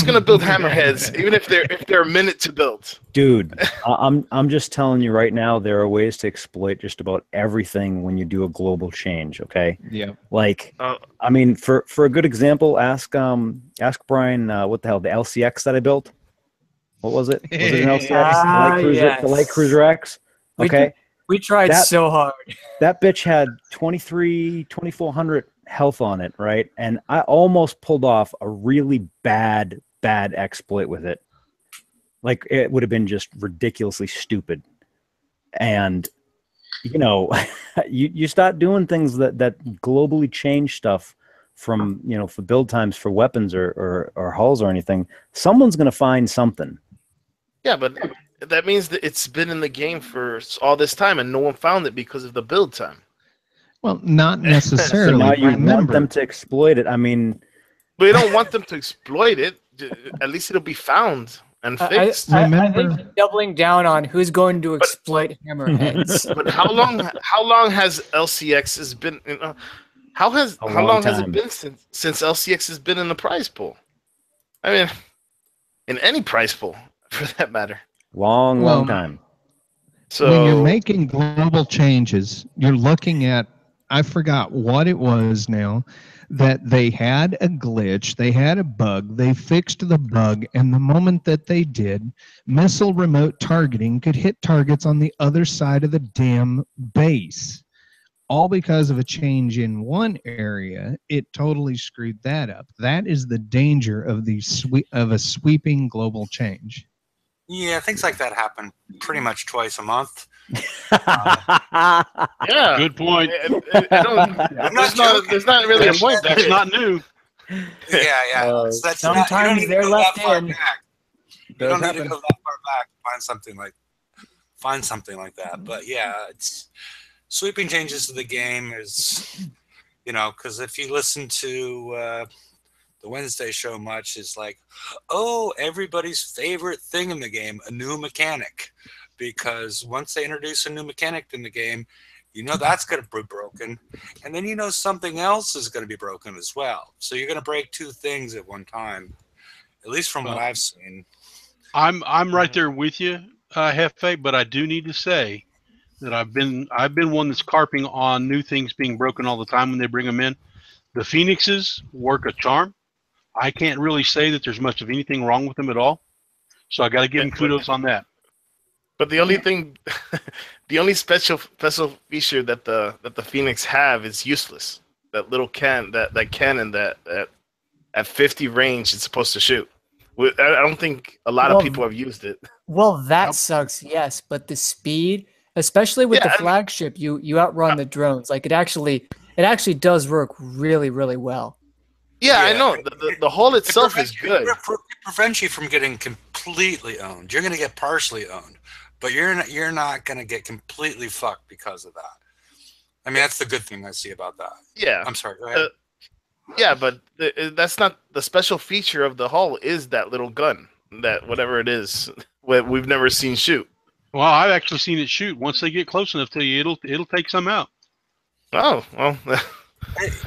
gonna build hammerheads even if they're a minute to build? Dude, I'm just telling you right now, there are ways to exploit just about everything when you do a global change. Okay. Yeah. Like, I mean, for a good example, ask Brian what the hell, the LCX that I built. What was it? Was it an LCX? The Light Cruiser X. Okay. We tried so hard. That bitch had 2,400 health on it, right? And I almost pulled off a really bad exploit with it. Like, it would have been just ridiculously stupid. And, you know, you start doing things that globally change stuff from, you know, for build times for weapons or hulls or anything. Someone's going to find something. Yeah, but that means that it's been in the game for all this time and no one found it because of the build time. Well, not necessarily. So now you want them to exploit it. I mean, we don't want them to exploit it. At least it'll be found and fixed. I think doubling down on who's going to exploit hammerheads. But how long has LCX been? How long has it been since LCX has been in the prize pool? I mean, in any prize pool for that matter. Long time. So when you're making global changes, you're looking at, I forgot what it was now, that they had a glitch, they had a bug, they fixed the bug, and the moment that they did, missile remote targeting could hit targets on the other side of the damn base. All because of a change in one area, it totally screwed that up. That is the danger of a sweeping global change. Yeah, things like that happen pretty much twice a month. Yeah, good point. There's not really a point. That's not new. Yeah. Sometimes they're left in. You don't need to go that far back to find something like that. But yeah, it's sweeping changes to the game is, you know, because if you listen to the Wednesday show much, is like, oh, everybody's favorite thing in the game, a new mechanic. Because once they introduce a new mechanic in the game, you know that's going to be broken. And then you know something else is going to be broken as well. So you're going to break two things at one time, at least from what I've seen. I'm right there with you, Hefe, but I do need to say that I've been one that's carping on new things being broken all the time when they bring them in. The Phoenixes work a charm. I can't really say that there's much of anything wrong with them at all. So I got to give them kudos on that. But the only thing, the only special feature that the Phoenix have is useless. That little cannon that at 50 range it's supposed to shoot. I don't think a lot of people have used it. Well, that sucks. Yes, but the speed, especially with the flagship, you outrun the drones. Like it actually does work really, really well. Yeah, I know. The hull itself is good. It prevents you from getting completely owned. You're going to get partially owned, but you're not going to get completely fucked because of that. I mean, that's the good thing I see about that. Yeah. I'm sorry. Go ahead. Yeah, but that's not the special feature of the hull. Is that little gun, that whatever it is, we've never seen shoot. Well, I've actually seen it shoot. Once they get close enough to you, it'll take some out. Oh well.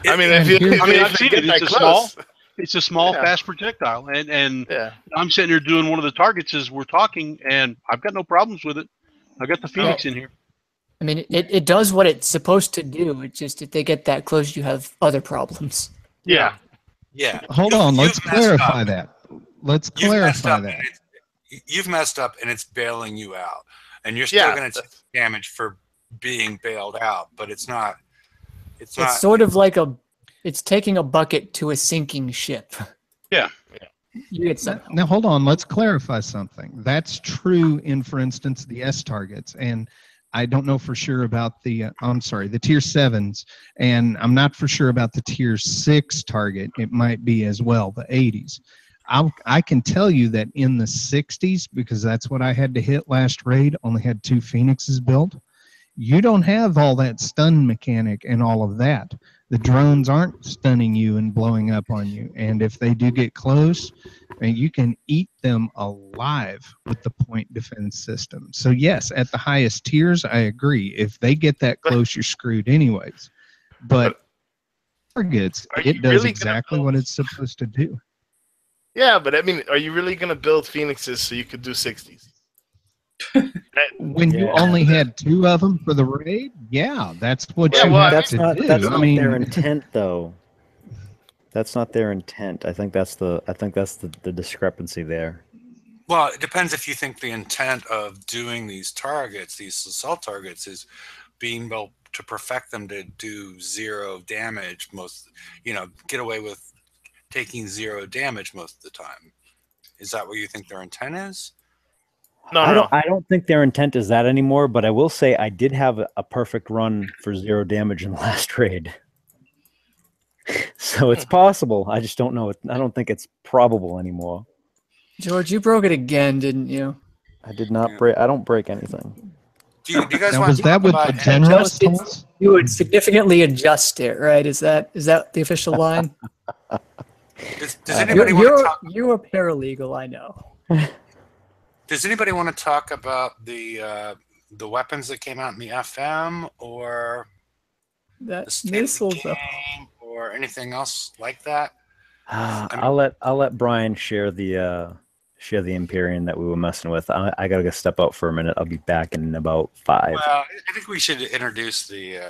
I mean, I've seen it. It's a small, fast projectile, and I'm sitting here doing one of the targets as we're talking, and I've got no problems with it. I got the Phoenix in here. I mean, it does what it's supposed to do. It's just if they get that close, you have other problems. Yeah. Yeah. Hold on. Let's You've messed clarify up. that. Let's You've messed clarify up, that. and you've messed up, and it's bailing you out, and you're still going to take damage for being bailed out. But it's not. It's not. It's sort of like it's taking a bucket to a sinking ship. Yeah. You get some. Now, hold on. Let's clarify something. That's true in, for instance, the S targets. And I don't know for sure about the tier 7s. And I'm not for sure about the tier 6 target. It might be as well, the 80s. I can tell you that in the 60s, because that's what I had to hit last raid, only had 2 Phoenixes built. You don't have all that stun mechanic and all of that. The drones aren't stunning you and blowing up on you. And if they do get close, you can eat them alive with the point defense system. So yes, at the highest tiers, I agree. If they get that close, you're screwed anyways. But targets, it does exactly what it's supposed to do. Yeah, but I mean, are you really going to build Phoenixes so you could do 60s? When you only had 2 of them for the raid, yeah, that's what you have to do. That's not their intent, though. That's not their intent. I think that's the discrepancy there. Well, it depends if you think the intent of doing these targets, these assault targets, is being able to perfect them to do 0 damage get away with taking 0 damage most of the time. Is that what you think their intent is? No, I don't think their intent is that anymore, but I will say I did have a perfect run for 0 damage in the last raid. So it's possible. I just don't know. I don't think it's probable anymore. George, you broke it again, didn't you? I did not break. I don't break anything. Do you guys now, want was that with the generalist tools? You would significantly adjust it, right? Is that the official line? Does anybody want to talk? You're a paralegal, I know. Does anybody want to talk about the weapons that came out in the FM or that the missiles or anything else like that? I'll let Brian share the Empyrean that we were messing with. I gotta go step out for a minute. I'll be back in about 5. Well, I think we should introduce the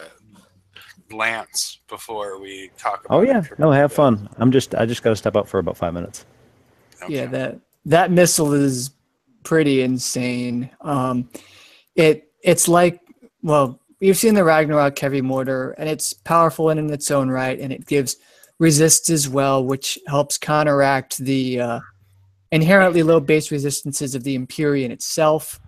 Lance before we talk about. Oh yeah, no, have fun. I just gotta step out for about 5 minutes. Okay. Yeah, that missile is pretty insane. It's like, well, you've seen the Ragnarok heavy mortar, and it's powerful in its own right, and it gives resist as well, which helps counteract the inherently low base resistances of the Empyrean itself.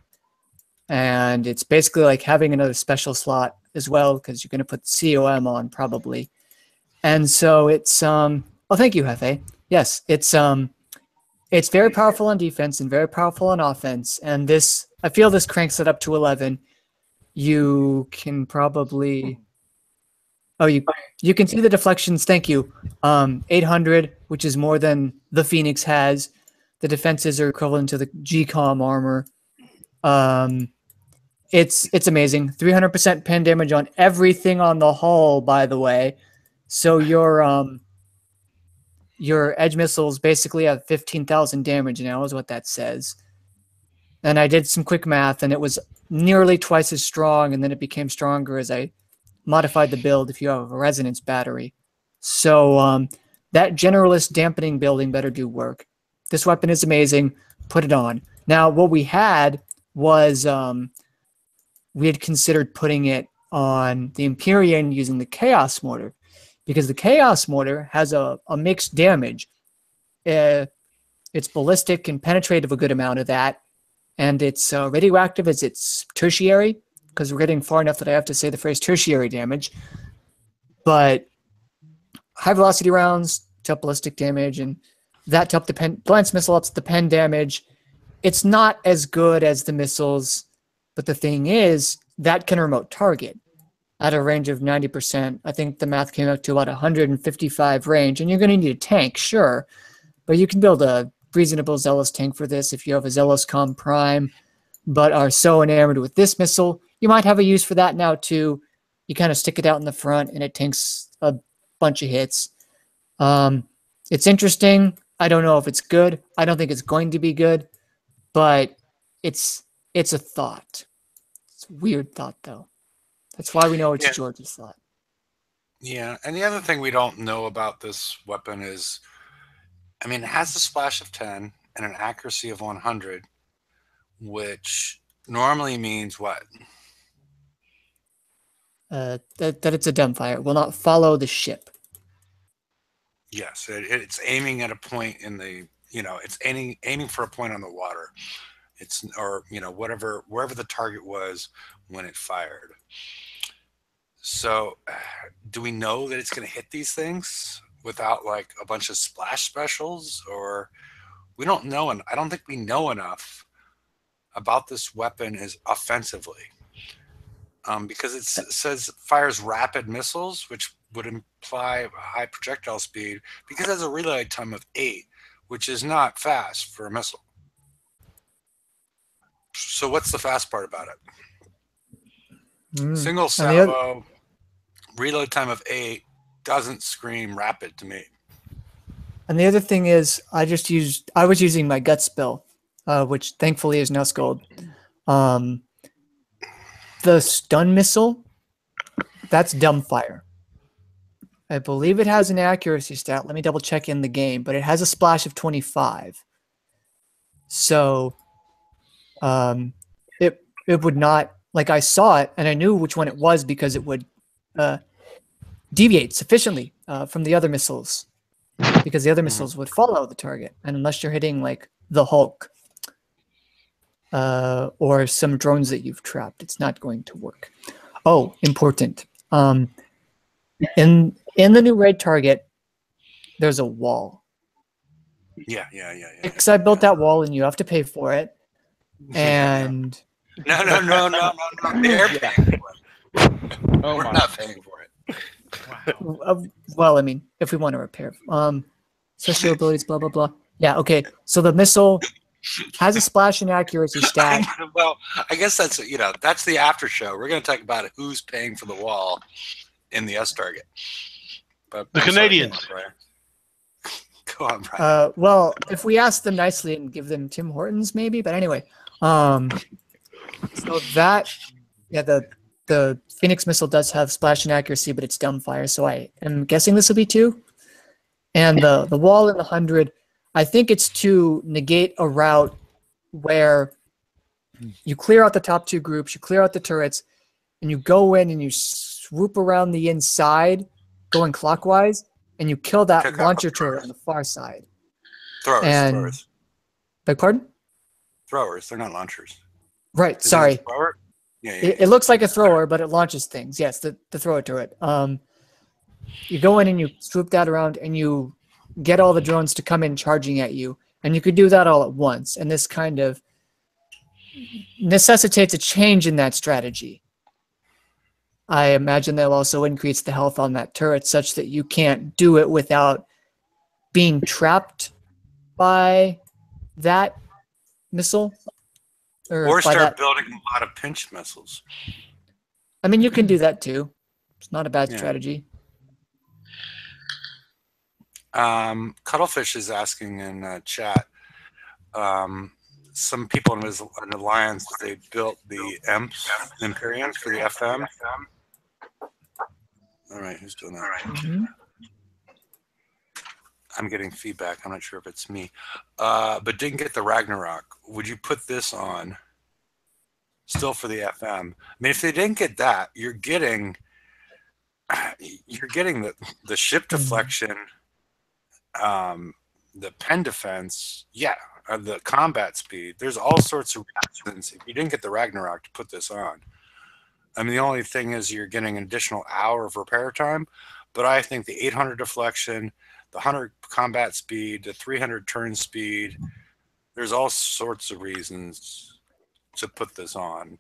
And it's basically like having another special slot as well, because you're going to put COM on probably. And so it's oh, thank you, Hefe. Yes, it's very powerful on defense and very powerful on offense. And this, I feel this cranks it up to 11. You can probably, you can see the deflections. Thank you. 800, which is more than the Phoenix has. The defenses are equivalent to the GCOM armor. It's amazing. 300% pen damage on everything on the hull, by the way. So your edge missiles basically have 15,000 damage now, is what that says. And I did some quick math, and it was nearly twice as strong, and then it became stronger as I modified the build if you have a resonance battery. So that generalist dampening building better do work. This weapon is amazing. Put it on. Now, what we had was we had considered putting it on the Empyrean using the Chaos Mortar, because the Chaos Mortar has a mixed damage. It's ballistic and penetrative, a good amount of that, and it's radioactive as its tertiary, because we're getting far enough that I have to say the phrase tertiary damage. But high velocity rounds to up ballistic damage, and that to up the pen, Lance missile ups the pen damage. It's not as good as the missiles, but the thing is, that can remote target at a range of 90%. I think the math came out to about 155 range, and you're going to need a tank, sure, but you can build a reasonable Zealous tank for this if you have a Zealous Com Prime, but are so enamored with this missile. You might have a use for that now, too. You kind of stick it out in the front, and it tanks a bunch of hits. It's interesting. I don't know if it's good. I don't think it's going to be good, but it's a thought. It's a weird thought, though. That's why we know it's George's thought. Yeah, and the other thing we don't know about this weapon is, I mean, it has a splash of 10 and an accuracy of 100, which normally means what? That it's a dumbfire. It will not follow the ship. Yes, it's aiming at a point in the, it's aiming for a point on the water. It's, or, wherever the target was when it fired. So, do we know that it's going to hit these things without like a bunch of splash specials, or we don't know? And I don't think we know enough about this weapon is offensively, because it says fires rapid missiles, which would imply high projectile speed, because it has a reload time of 8, which is not fast for a missile. So what's the fast part about it? Single salvo, reload time of 8 doesn't scream rapid to me. And the other thing is, I was using my gut spill, which thankfully is no scold. The stun missile, that's dumbfire. I believe it has an accuracy stat. Let me double check in the game, but it has a splash of 25. So it would not, like, I saw it and I knew which one it was because it would deviate sufficiently from the other missiles, because the other missiles would follow the target. And unless you're hitting like the Hulk or some drones that you've trapped, it's not going to work. Oh, important. In the new raid target, there's a wall. Yeah. Because I built that wall and you have to pay for it. And no. They're paying for it. We're not paying for it. Wow. Well, I mean, if we want to repair, special abilities, blah blah blah. Yeah, okay. So the missile has a splash and accuracy stat. Well, I guess that's that's the after show. We're going to talk about who's paying for the wall in the S target. But the Canadians. Go on, Brian. Well, if we ask them nicely and give them Tim Hortons, maybe. But anyway, so that, yeah, the Phoenix missile does have splash and accuracy, but it's dumbfire. So I am guessing this will be 2. And the wall in the 100, I think it's to negate a route where you clear out the top 2 groups, you clear out the turrets, and you go in and you swoop around the inside, going clockwise, and you kill that launcher turret on the far side. Throwers. Beg pardon? Throwers. They're not launchers. Right. Sorry. Yeah. It looks like a thrower, but it launches things. Yes, the thrower turret. You go in and you swoop that around, and you get all the drones to come in charging at you, and you could do that all at once. And this kind of necessitates a change in that strategy. I imagine they'll also increase the health on that turret such that you can't do it without being trapped by that missile. Or start building a lot of pinch missiles. I mean, you can do that too. It's not a bad strategy. Cuttlefish is asking in chat. Some people in his alliance, they built the Imperiums for the FM. All right, who's doing that? Mm-hmm. I'm getting feedback. I'm not sure if it's me. But didn't get the Ragnarok. Would you put this on still for the FM? I mean, if they didn't get that, you're getting the ship deflection, the pen defense, the combat speed. There's all sorts of reasons if you didn't get the Ragnarok to put this on. I mean, the only thing is you're getting an additional hour of repair time, but I think the 800 deflection, the 100 combat speed, the 300 turn speed, there's all sorts of reasons to put this on.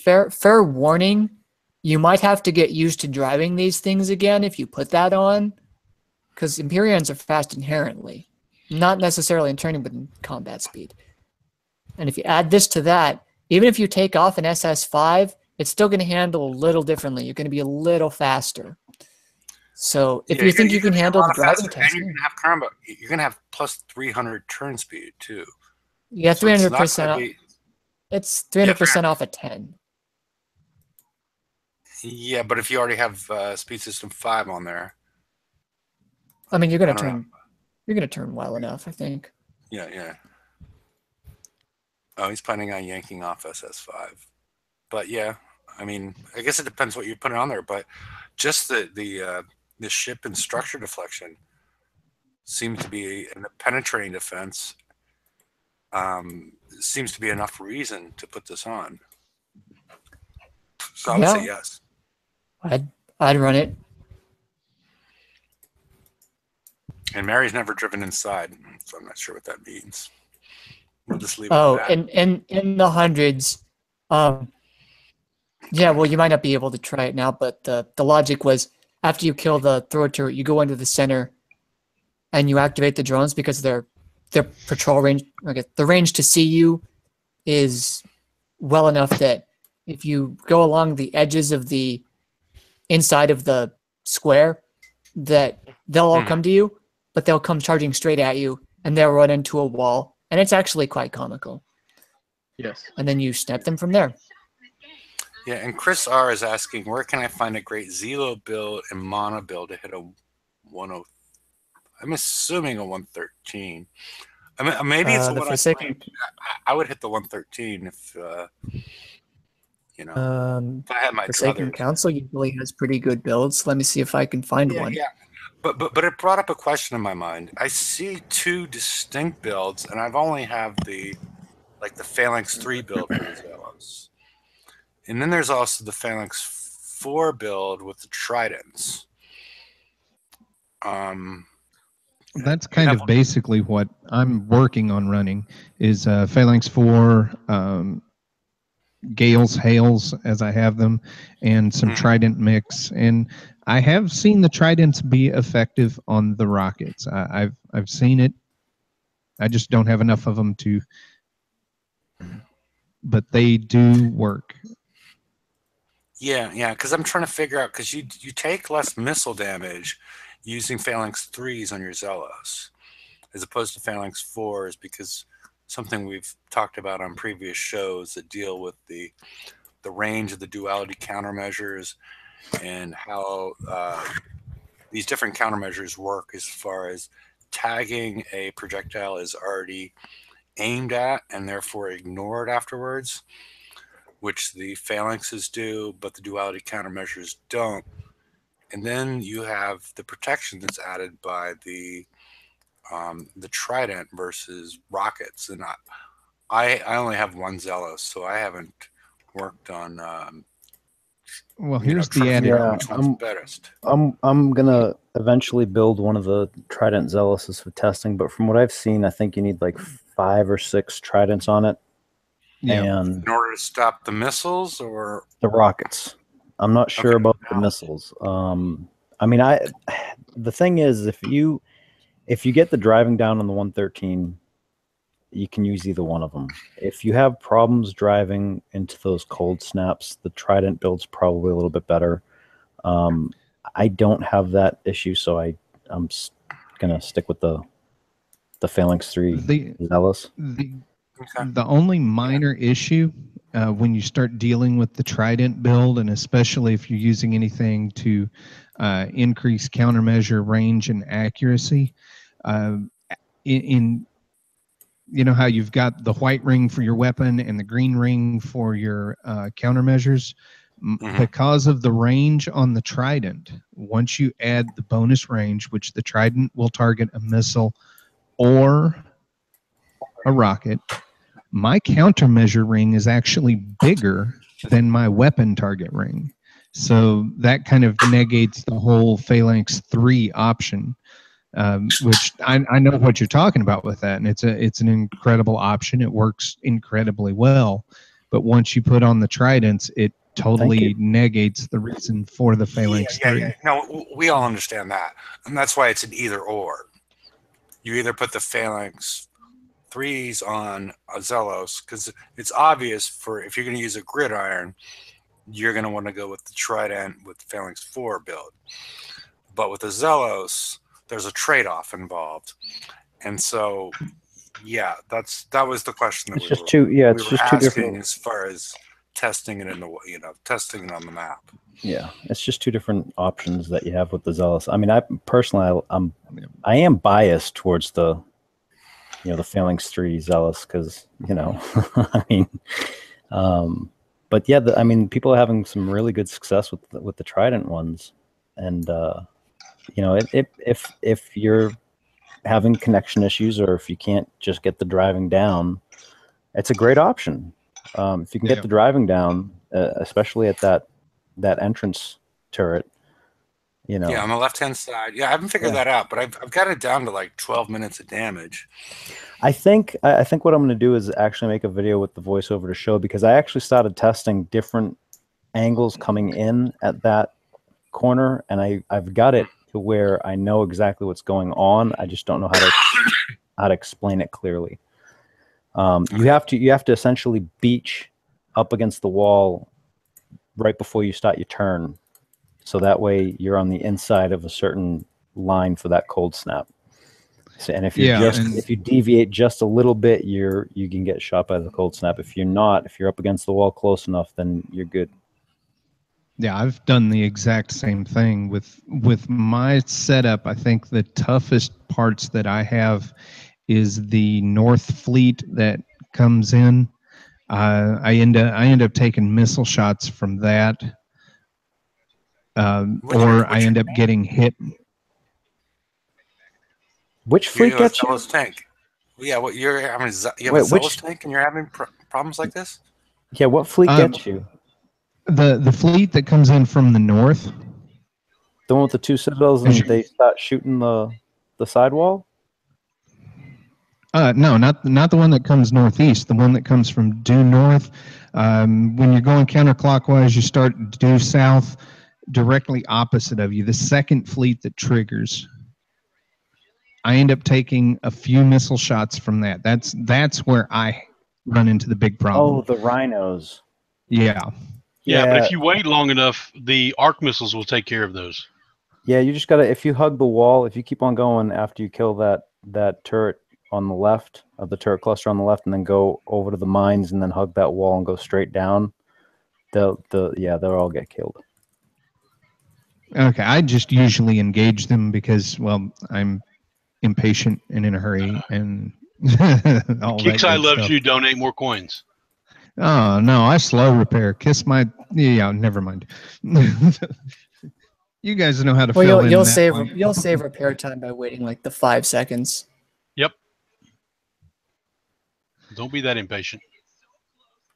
Fair warning, you might have to get used to driving these things again if you put that on, because Imperians are fast inherently, not necessarily in turning, but in combat speed. And if you add this to that, even if you take off an SS5, it's still going to handle a little differently. You're going to be a little faster. So if you think you can handle the driving test, and you're going to have plus 300 turn speed too. Yeah, 300% off. It's 300% off a 10. Yeah, but if you already have Speed System 5 on there, I mean, you're I gonna don't know. turn. You're gonna turn well enough, I think. Yeah, yeah. Oh, he's planning on yanking off SS5. But yeah, I mean, I guess it depends what you put on there. But just the ship and structure deflection seems to be in the penetrating defense. Seems to be enough reason to put this on. So I would say Yeah, yes. I'd run it. And Mary's never driven inside, so I'm not sure what that means. We'll just leave it Oh, at that. and in the hundreds, yeah. Well, you might not be able to try it now, but the logic was after you kill the thrower turret, you go into the center, and you activate the drones because their patrol range, okay, the range to see you is well enough that if you go along the edges of the inside of the square, that they'll all come to you, but they'll come charging straight at you, and they'll run into a wall, and it's actually quite comical. Yes. And then you snap them from there. Yeah, and Chris R is asking, where can I find a great Zelo build and Mana build to hit a 10? I'm assuming a 113. I mean, maybe it's The what Forsaken. I would hit the 113 if you know, if I had my Forsaken druthers. Council usually has pretty good builds. Let me see if I can find one. Yeah. But it brought up a question in my mind. I see two distinct builds, and I've only have the Phalanx 3 build for the Zealous. And then there's also the Phalanx 4 build with the Tridents. That's kind of basically what I'm working on running is Phalanx 4, Gales, Hails, as I have them, and some Trident mix. And I have seen the Tridents be effective on the rockets. I've seen it. I just don't have enough of them to, but they do work. Yeah, because I'm trying to figure out, because you take less missile damage using Phalanx 3s on your Zealous as opposed to Phalanx 4s, because something we've talked about on previous shows that deal with the range of the duality countermeasures and how these different countermeasures work as far as tagging a projectile is already aimed at and therefore ignored afterwards, which the phalanxes do, but the duality countermeasures don't. And then you have the protection that's added by the Trident versus rockets. And I only have one Zealous, so I haven't worked on. Well, here's the added. Yeah, which one's best. I'm gonna eventually build one of the Trident Zealouses for testing, but from what I've seen, I think you need like 5 or 6 Tridents on it. Yeah. And in order to stop the missiles or the rockets. I'm not sure about the missiles. I mean, the thing is, if you get the driving down on the 113, you can use either one of them. If you have problems driving into those cold snaps, the Trident build's probably a little bit better. I don't have that issue, so I'm gonna stick with the Phalanx 3 Zealous. The only minor issue when you start dealing with the Trident build, and especially if you're using anything to increase countermeasure range and accuracy, in you know how you've got the white ring for your weapon and the green ring for your countermeasures. Because of the range on the Trident, once you add the bonus range, which the Trident will target a missile or a rocket, my countermeasure ring is actually bigger than my weapon target ring. So that kind of negates the whole Phalanx 3 option, which I know what you're talking about with that, and it's an incredible option. It works incredibly well. But once you put on the Tridents, it totally negates the reason for the Phalanx 3. Yeah. No, we all understand that. And that's why it's an either or. You either put the Phalanx 3s on a Zealous, because it's obvious for if you're going to use a gridiron, you're going to want to go with the Trident with the Phalanx 4 build. But with the Zealous, there's a trade-off involved. And so, yeah, that was the question that it's just two different as far as testing it testing it on the map. Yeah, it's just two different options that you have with the Zealous. I mean, I personally, I am biased towards the Phalanx 3 Zealous because I mean, but yeah, I mean, people are having some really good success with the Trident ones, and if you're having connection issues or if you can't just get the driving down, it's a great option. If you can get the driving down, especially at that entrance turret, Yeah, on the left-hand side. Yeah, I haven't figured that out, but I've got it down to like 12 minutes of damage. I think what I'm going to do is actually make a video with the voiceover to show, because I actually started testing different angles coming in at that corner, and I've got it to where I know exactly what's going on. I just don't know how to explain it clearly. You have to essentially beach up against the wall right before you start your turn, so that way you're on the inside of a certain line for that cold snap. So, and if you deviate just a little bit, you can get shot by the cold snap. If you're up against the wall close enough, then you're good. Yeah, I've done the exact same thing with my setup. I think the toughest parts that I have is the North Fleet that comes in. I end up taking missile shots from that, or I end up getting hit. Which fleet gets you? Zealous tank. Yeah, you have a Zealous tank and you're having problems like this? Yeah, what fleet gets you? The fleet that comes in from the north. The one with the two citadels and they start shooting the sidewall? No, not the one that comes northeast. The one that comes from due north. When you're going counterclockwise, you start due south, directly opposite of you. The second fleet that triggers. I end up taking a few missile shots from that. That's where I run into the big problem. Oh, the rhinos. Yeah. Yeah, but if you wait long enough, the arc missiles will take care of those. Yeah, you just gotta, if you hug the wall, if you keep on going after you kill that turret on the left of the turret cluster on the left, and then go over to the mines and then hug that wall and go straight down, they'll all get killed. Okay, I just usually engage them because, well, I'm impatient and in a hurry, and Kixeye loves you. Donate more coins. Oh no, I slow repair. Kiss my never mind. You guys know how to fill in. You'll save repair time by waiting like the 5 seconds. Yep. Don't be that impatient.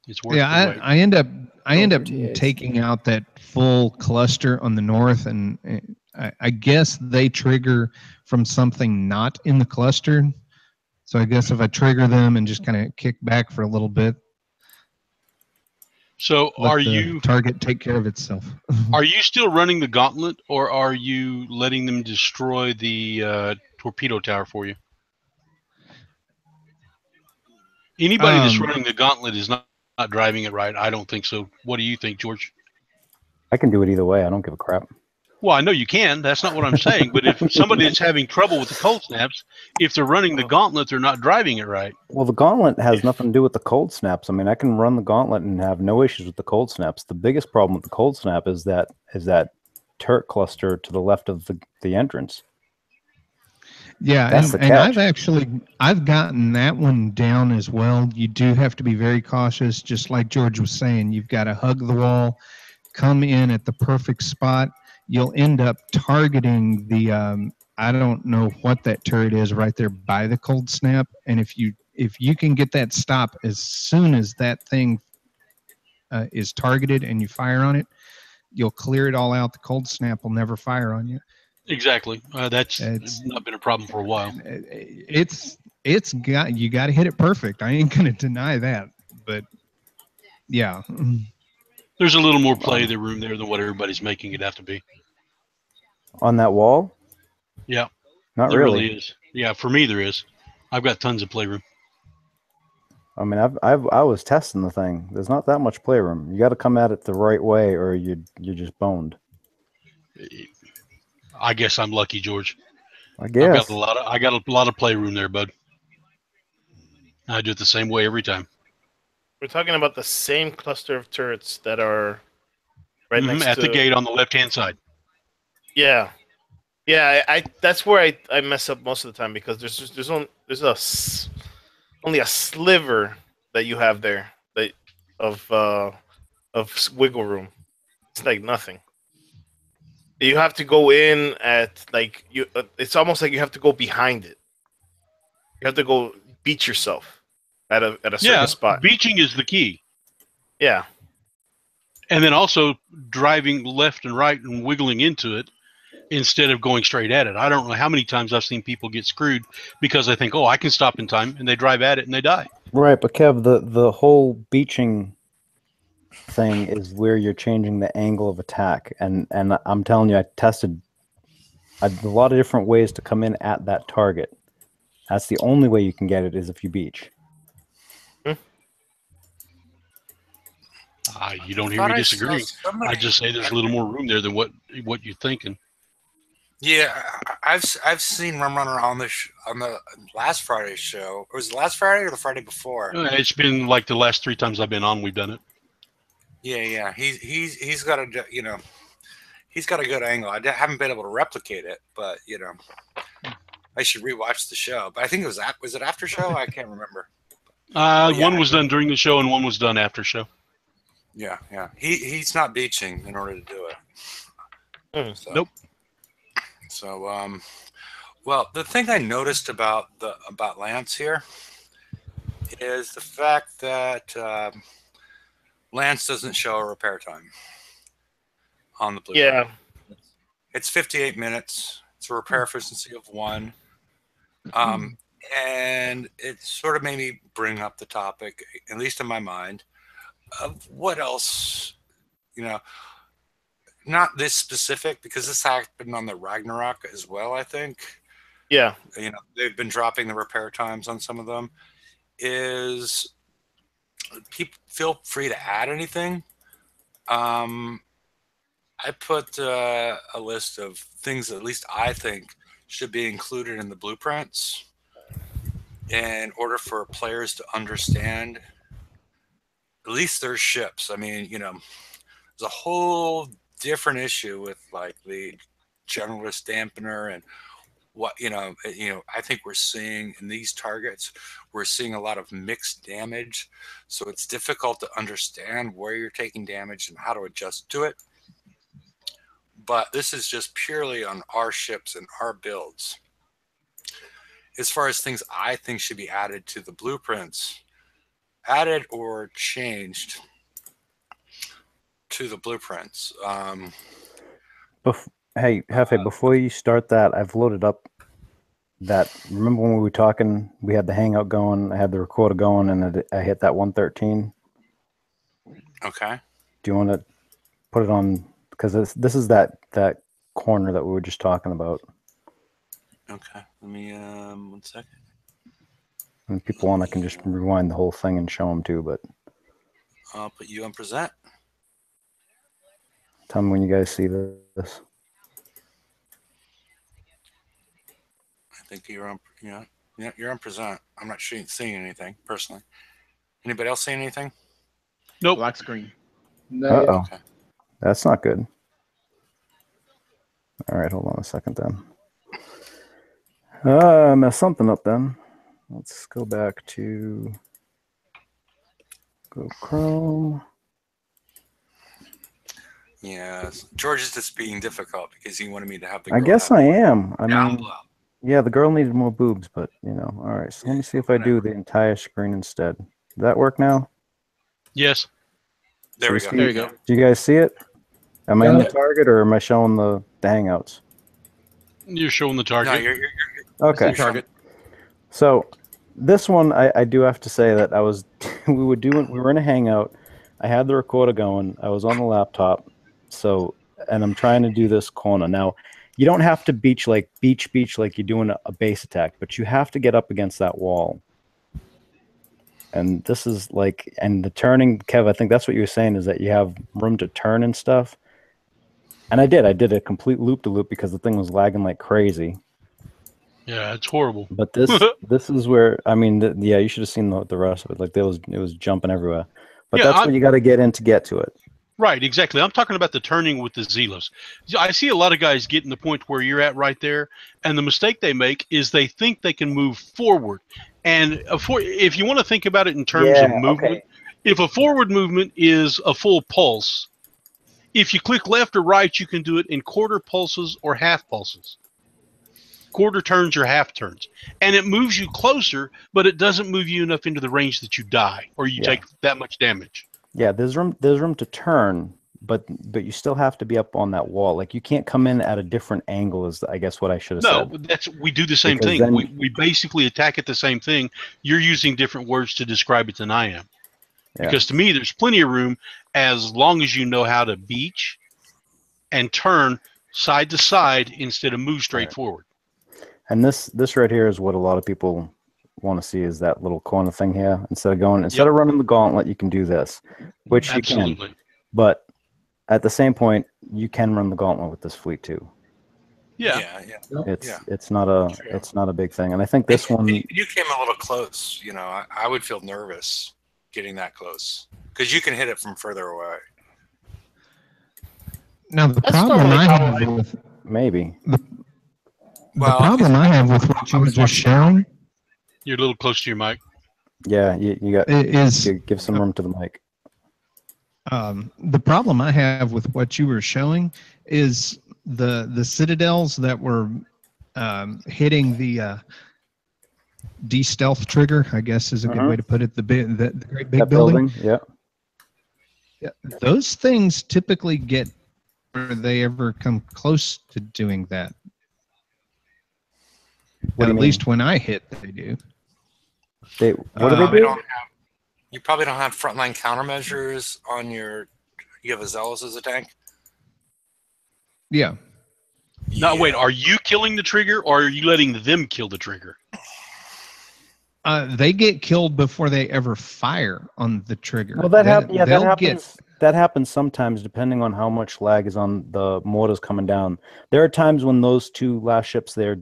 It's worth I end up taking out that full cluster on the north, and I guess they trigger from something not in the cluster. So I guess if I trigger them and just kind of kick back for a little bit. So are you target take care of itself? Are you still running the gauntlet, or are you letting them destroy the torpedo tower for you? Anybody that's running the gauntlet is not driving it right. I don't think so. What do you think, George? I can do it either way. I don't give a crap. Well, I know you can. That's not what I'm saying. But if somebody that's having trouble with the cold snaps, if they're running the gauntlet, they're not driving it right. Well, the gauntlet has nothing to do with the cold snaps. I mean, I can run the gauntlet and have no issues with the cold snaps. The biggest problem with the cold snap is that turret cluster to the left of the entrance. Yeah, and I've gotten that one down as well. You do have to be very cautious, just like George was saying. You've got to hug the wall, come in at the perfect spot. You'll end up targeting the I don't know what that turret is right there by the cold snap, and if you can get that stop as soon as that thing is targeted and you fire on it, you'll clear it all out. The cold snap will never fire on you. Exactly. That's not been a problem for a while. You got to hit it perfect. I ain't gonna deny that, but yeah. There's a little more play the room there than what everybody's making it have to be. On that wall? Yeah. Not there really. Is. Yeah, for me there is. I've got tons of playroom. I mean, I was testing the thing. There's not that much playroom. You got to come at it the right way, or you're just boned. I guess I'm lucky, George. I guess I got a lot of playroom there, bud. I do it the same way every time. We're talking about the same cluster of turrets that are right next at to the gate on the left-hand side. Yeah, yeah. I that's where I mess up most of the time because only a sliver that you have there that of wiggle room. It's like nothing. You have to go in at like you. It's almost like you have to go behind it. You have to go beat yourself at a certain spot. Beaching is the key. Yeah. And then also driving left and right and wiggling into it instead of going straight at it. I don't know how many times I've seen people get screwed because they think, oh, I can stop in time, and they drive at it and they die. Right, but Kev, the whole beaching thing is where you're changing the angle of attack, and I'm telling you, I tested a lot of different ways to come in at that target. That's the only way you can get it is if you beach. You don't hear me disagreeing. I just say there's a little more room there than what you're thinking. Yeah, I've seen Rum Runner on the last Friday's show. Was it last Friday or the Friday before? It's been like the last 3 times I've been on, we've done it. Yeah. He's got a he's got a good angle. I haven't been able to replicate it, but I should rewatch the show. But I think was it after show? I can't remember. One was done during the show and one was done after show. Yeah. He's not beaching in order to do it. So. Nope. So, well, the thing I noticed about Lance here is the fact that Lance doesn't show a repair time on the blueprint. Yeah. It's 58 minutes. It's a repair efficiency of 1. And it sort of made me bring up the topic, at least in my mind, of what else, not this specific, because this happened on the Ragnarok as well, I think. Yeah. They've been dropping the repair times on some of them. Is people feel free to add anything. I put a list of things that at least I think should be included in the blueprints in order for players to understand at least their ships. I mean, there's a whole different issue with like the generalist dampener and what I think we're seeing in these targets, we're seeing a lot of mixed damage, so it's difficult to understand where you're taking damage and how to adjust to it. But this is just purely on our ships and our builds. As far as things I think should be added to the blueprints, added or changed to the blueprints. Hey, Hefe, before you start that, I've loaded up that. Remember when we were talking, we had the Hangout going, I had the recorder going, and I hit that 113? Okay. Do you want to put it on? Because this is that corner that we were just talking about. Okay. Let me, 1 second. And people want, I can just rewind the whole thing and show them too, but. I'll put you on present. Tell me when you guys see this. I think you're on, you're on present. I'm not seeing anything personally. Anybody else seeing anything? Nope. Black screen. No. Uh-oh. Okay. That's not good. All right, hold on a second then. I messed something up then. Let's go back to Chrome. Yeah, George is just being difficult because he wanted me to have the. I guess I am. I down mean, below. yeah, the girl needed more boobs, but all right. So let me see if I do the entire screen instead. Does that work now? Yes. There we go. There you go. Do you guys see it? Am I on the target or am I showing the hangouts? You're showing the target. No, you're Okay. Target. So this one, I do have to say that we were in a hangout. I had the recorder going. I was on the laptop. So, and I'm trying to do this corner. Now, you don't have to beach like you're doing a base attack, but you have to get up against that wall. And this is like, and the turning, Kev, I think that's what you were saying, is that you have room to turn and stuff. And I did a complete loop-to-loop because the thing was lagging like crazy. Yeah, it's horrible. But this is where, I mean, yeah, you should have seen the rest of it. Like it was jumping everywhere. But Yeah, that's what you got to get in to get to it. Right, exactly. I'm talking about the turning with the Zelos. I see a lot of guys getting the point where you're at right there, and the mistake they make is they think they can move forward. And if you want to think about it in terms of movement, if a forward movement is a full pulse, if you click left or right, you can do it in quarter pulses or half pulses. Quarter turns or half turns. And it moves you closer, but it doesn't move you enough into the range that you die or you take that much damage. Yeah, there's room to turn, but you still have to be up on that wall. Like you can't come in at a different angle is I guess what I should have said. No, we do the same thing. We basically attack it the same thing. You're using different words to describe it than I am. Yeah. Because to me there's plenty of room as long as you know how to beach and turn side to side instead of move straight forward. And this right here is what a lot of people want to see is that little corner thing here. Instead of running the gauntlet, you can do this, which you can. But at the same point, you can run the gauntlet with this fleet too. Yeah. It's not a big thing. And I think this one you came a little close. You know, I would feel nervous getting that close because you can hit it from further away. Now the problem I have with the problem I have with what you were just showing. You're a little close to your mic. Yeah, you got to give some room to the mic. The problem I have with what you were showing is the citadels that were hitting the de-stealth trigger, I guess is a good way to put it. The great big building. Yeah. Those things typically get where they ever come close to doing that. At least when I hit, they do. What do they do? You probably don't have frontline countermeasures on your. You have a Zealous as a tank. Yeah. No, wait. Are you killing the trigger, or are you letting them kill the trigger? They get killed before they ever fire on the trigger. Well, that happens. That happens sometimes, depending on how much lag is on the mortars coming down. There are times when those two last ships there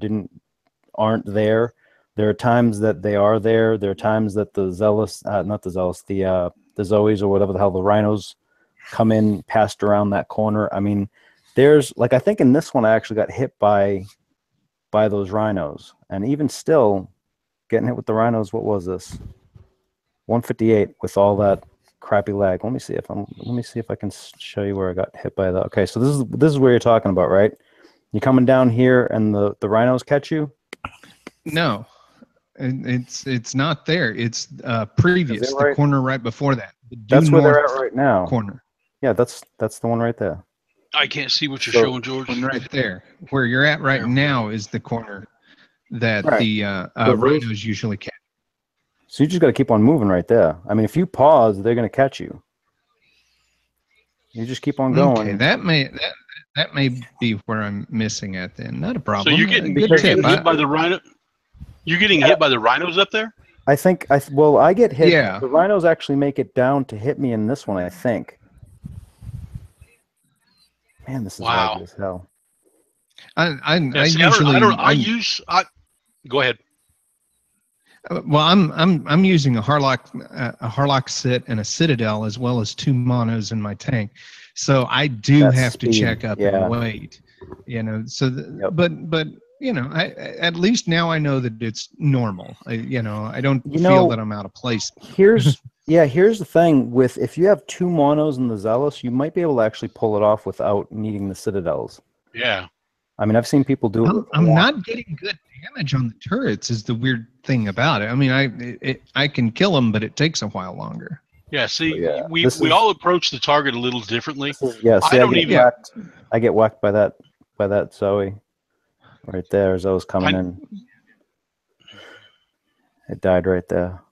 aren't there. There are times that they are there. There are times that the Zealous, not the Zealous, the Zoes or whatever the hell, the Rhinos come in, passed around that corner. I mean, there's like, I think in this one I actually got hit by those Rhinos, and even still getting hit with the Rhinos. What was this? 158 with all that crappy lag. Let me see if I can show you where I got hit by that. Okay, so this is where you're talking about, right? You coming down here and the Rhinos catch you? No. It's not there. It's previous, the corner right before that. That's where they're at right now. Corner. Yeah, that's the one right there. I can't see what you're showing, George. Right there, where you're at right now, is the corner that the Rhinos usually catch. So you just got to keep on moving right there. I mean, if you pause, they're going to catch you. You just keep on going. Okay, that may be where I'm missing at then. Not a problem. So you're getting hit by the Rhino. You're getting hit by the Rhinos up there? I think I get hit. Yeah. The Rhinos actually make it down to hit me in this one, I think. Man, this is laggy as hell. Go ahead. Well, I'm using a Harlock sit and a Citadel as well as 2 monos in my tank, so I do have to check up and wait. You know, so but you know, at least now I know that it's normal. I don't feel that I'm out of place. Here's the thing with if you have 2 monos in the Zealous, you might be able to actually pull it off without needing the Citadels. Yeah. I mean, I've seen people do it. I'm not getting good damage on the turrets is the weird thing about it. I mean, I can kill them, but it takes a while longer. Yeah, see, we all approach the target a little differently. I get whacked by that Zoe right there as I was coming in. It died right there.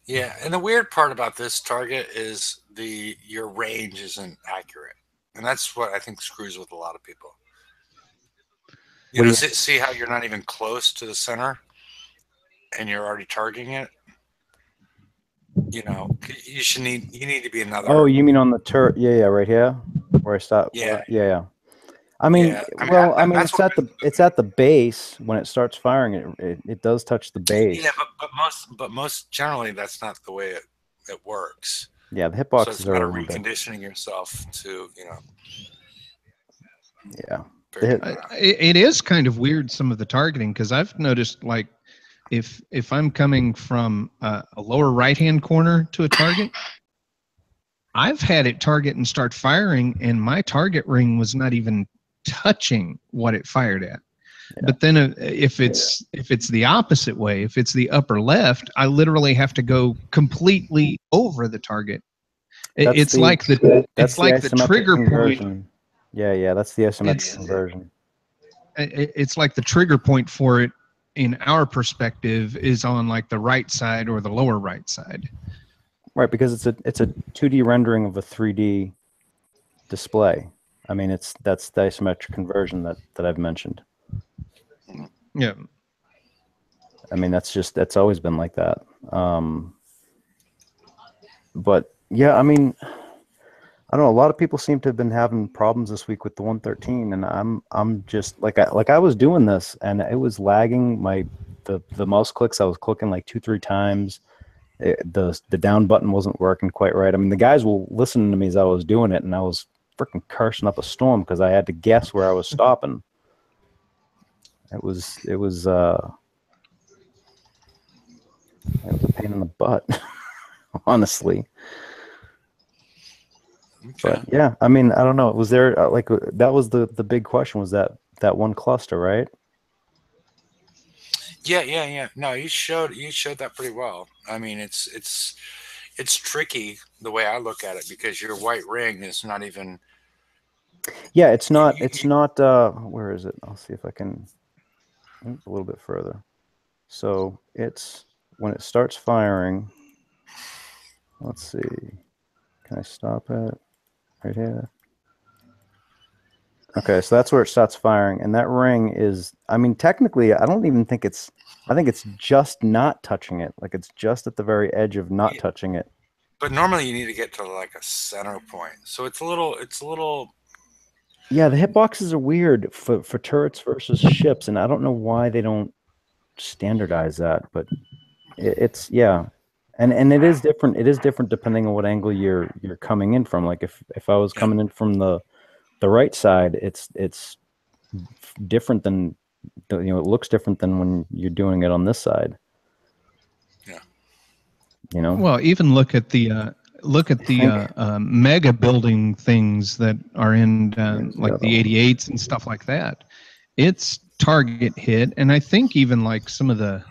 Yeah, and the weird part about this target is your range isn't accurate, and that's what I think screws with a lot of people. You know, see how you're not even close to the center, and you're already targeting it. You know, you need to be another. Oh, you mean on the turret? Yeah, right here, where I stopped. Yeah. I mean, Yeah, well, I mean, that's it's at the base when it starts firing. It does touch the base. yeah, but most generally that's not the way it works. Yeah, the So it's hitboxes a are matter a of little bit. reconditioning yourself to, Yeah. It is kind of weird, some of the targeting, because I've noticed, like, if I'm coming from a lower right-hand corner to a target, I've had it target and start firing, and my target ring was not even touching what it fired at. Yeah. But then if it's the opposite way, if it's the upper left, I literally have to go completely over the target. It's like the trigger conversion. point. Yeah, that's the isometric conversion. It's like the trigger point for it in our perspective is on like the right side or the lower right side. Right, because it's a 2D rendering of a 3D display. I mean, that's the isometric conversion that I've mentioned. Yeah. I mean, that's always been like that. But yeah, I mean, I don't know. A lot of people seem to have been having problems this week with the 113, and I'm just like I was doing this, and it was lagging. The mouse clicks, I was clicking like 2-3 times. The down button wasn't working quite right. I mean, the guys were listening to me as I was doing it, and I was freaking cursing up a storm because I had to guess where I was stopping. It was a pain in the butt, honestly. Okay. But yeah, I mean, I don't know. Was there like that was the big question? Was that one cluster, right? Yeah. No, you showed that pretty well. I mean, it's tricky the way I look at it because your white ring is not even. Yeah, it's not. Where is it? I'll see if I can. A little bit further. So it's when it starts firing. Let's see. Can I stop it right here? Okay, so that's where it starts firing, and that ring is. I mean, technically, I don't even think it's. I think it's just not touching it. Like it's just at the very edge of not touching it. But normally you need to get to like a center point. So it's a little. Yeah, the hitboxes are weird for turrets versus ships, and I don't know why they don't standardize that, but it's yeah, and it is different. It is different depending on what angle you're coming in from. Like if I was coming in from the right side, it's different than it looks different than when you're doing it on this side. Yeah. Well, even look at the mega building things that are in like the 88s and stuff like that. It's target hit, and I think even like some of the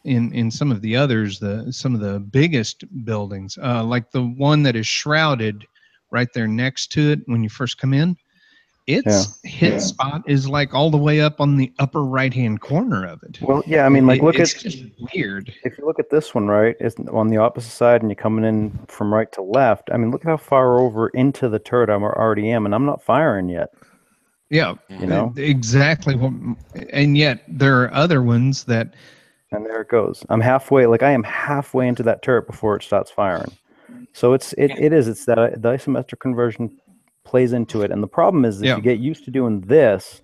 in some of the others, some of the biggest buildings, like the one that is shrouded right there next to it when you first come in, its hit spot is like all the way up on the upper right hand corner of it. Well, yeah, I mean, like it's just weird. If you look at this one, right, it's on the opposite side, and you're coming in from right to left. I mean, look at how far over into the turret I already am, and I'm not firing yet. Yeah, exactly. And yet there are other ones that. And there it goes. I'm halfway. Like I am halfway into that turret before it starts firing. So it is. It's that the isometric conversion plays into it, and the problem is if you get used to doing this,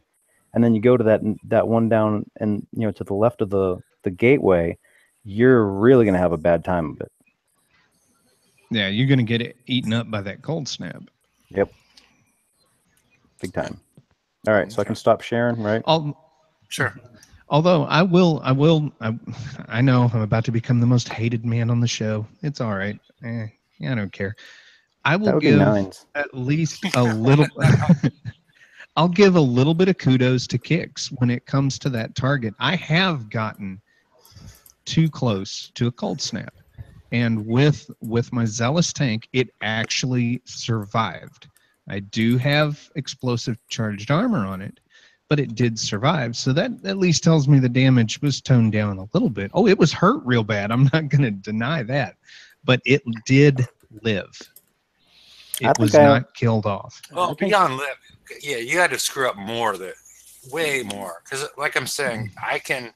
and then you go to that one down and to the left of the gateway, you're really gonna have a bad time of it. Yeah, you're gonna get it eaten up by that cold snap. Yep. Big time. All right, so I can stop sharing, right? Sure. Although I know I'm about to become the most hated man on the show. It's all right. I don't care. I will give at least a little. I'll give a little bit of kudos to Kix when it comes to that target. I have gotten too close to a cold snap, and with my Zealous tank, it actually survived. I do have explosive charged armor on it, but it did survive. So that at least tells me the damage was toned down a little bit. Oh, it was hurt real bad. I'm not going to deny that, but it did live. It was not killed off. Well, beyond live, yeah, you had to screw up way more. Because, like I'm saying, I can,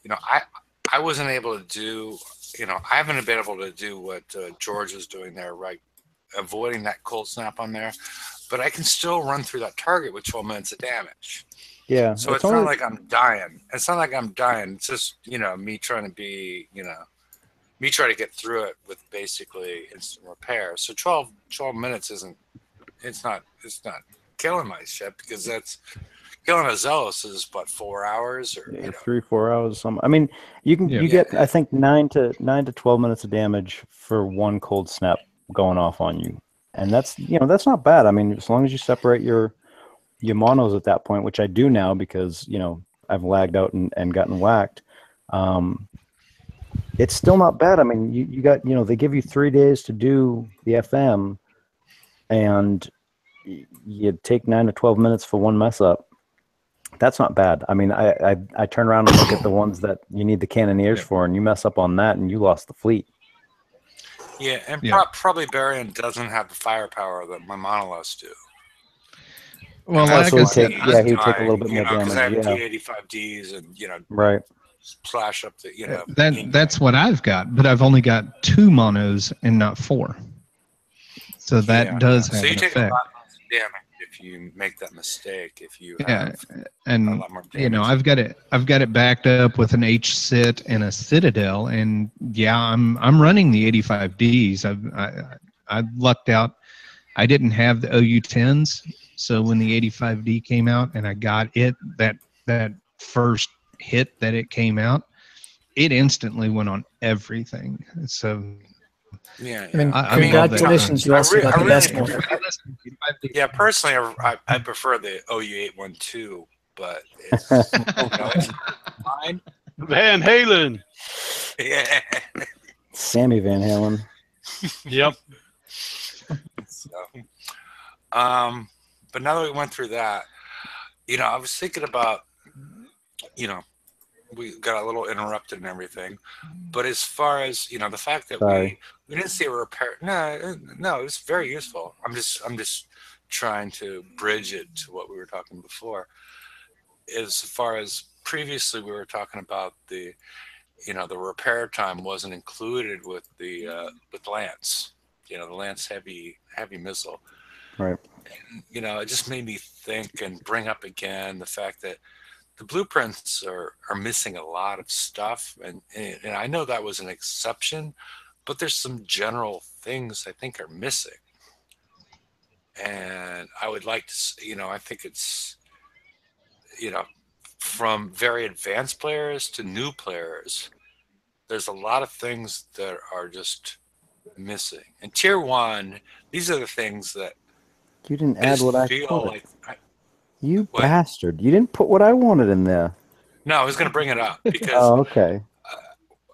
I wasn't able to do, I haven't been able to do what George was doing there, right? Avoiding that cold snap on there. but I can still run through that target with 12 minutes of damage. Yeah. So it's not like I'm dying. It's not like I'm dying. It's just, me trying to be, me trying to get through it with basically instant repair. So 12 minutes it's not killing my ship, because that's killing a Zealous is what, 4 hours or 3-4 hours. I mean, you get I think 9 to 12 minutes of damage for one cold snap going off on you, and that's not bad. I mean, as long as you separate your monos at that point, which I do now because I've lagged out and gotten whacked. It's still not bad. I mean, you got they give you 3 days to do the FM, and you take 9 to 12 minutes for one mess up. That's not bad. I mean, I turn around and look at the ones that you need the cannoneers for, and you mess up on that, and you lost the fleet. Yeah, and probably Barian doesn't have the firepower that my monoliths do. Well, like I said, he'd take a little bit more damage. Because I have T85Ds and right. Slash up the That's what I've got, but I've only got 2 monos and not 4. So that does have an effect. So you take a lot less damage if you make that mistake. If you have and a lot more damage. I've got it backed up with an H sit and a Citadel, and I'm running the 85Ds. I lucked out. I didn't have the OU10s, so when the 85D came out and I got it, that first hit that it came out, it instantly went on everything. So I mean, congratulations, you also got the best one. Yeah, personally, I prefer the OU812, but it's, it's fine. Van Halen. Yeah. Sammy Van Halen. Yep. So, but now that we went through that, I was thinking about, we got a little interrupted and everything, but as far as the fact that we didn't see a repair, no, it was very useful. I'm just trying to bridge it to what we were talking before. As far as previously we were talking about the repair time wasn't included with the with Lance, the Lance heavy missile, right? And, it just made me think and bring up again the fact that the blueprints are missing a lot of stuff, and I know that was an exception, but there's some general things I think are missing, and I would like to, I think it's, from very advanced players to new players, there's a lot of things that are just missing. And tier 1, these are the things that you didn't add what I feel like. You bastard! You didn't put what I wanted in there. No, I was going to bring it up because. Oh, okay.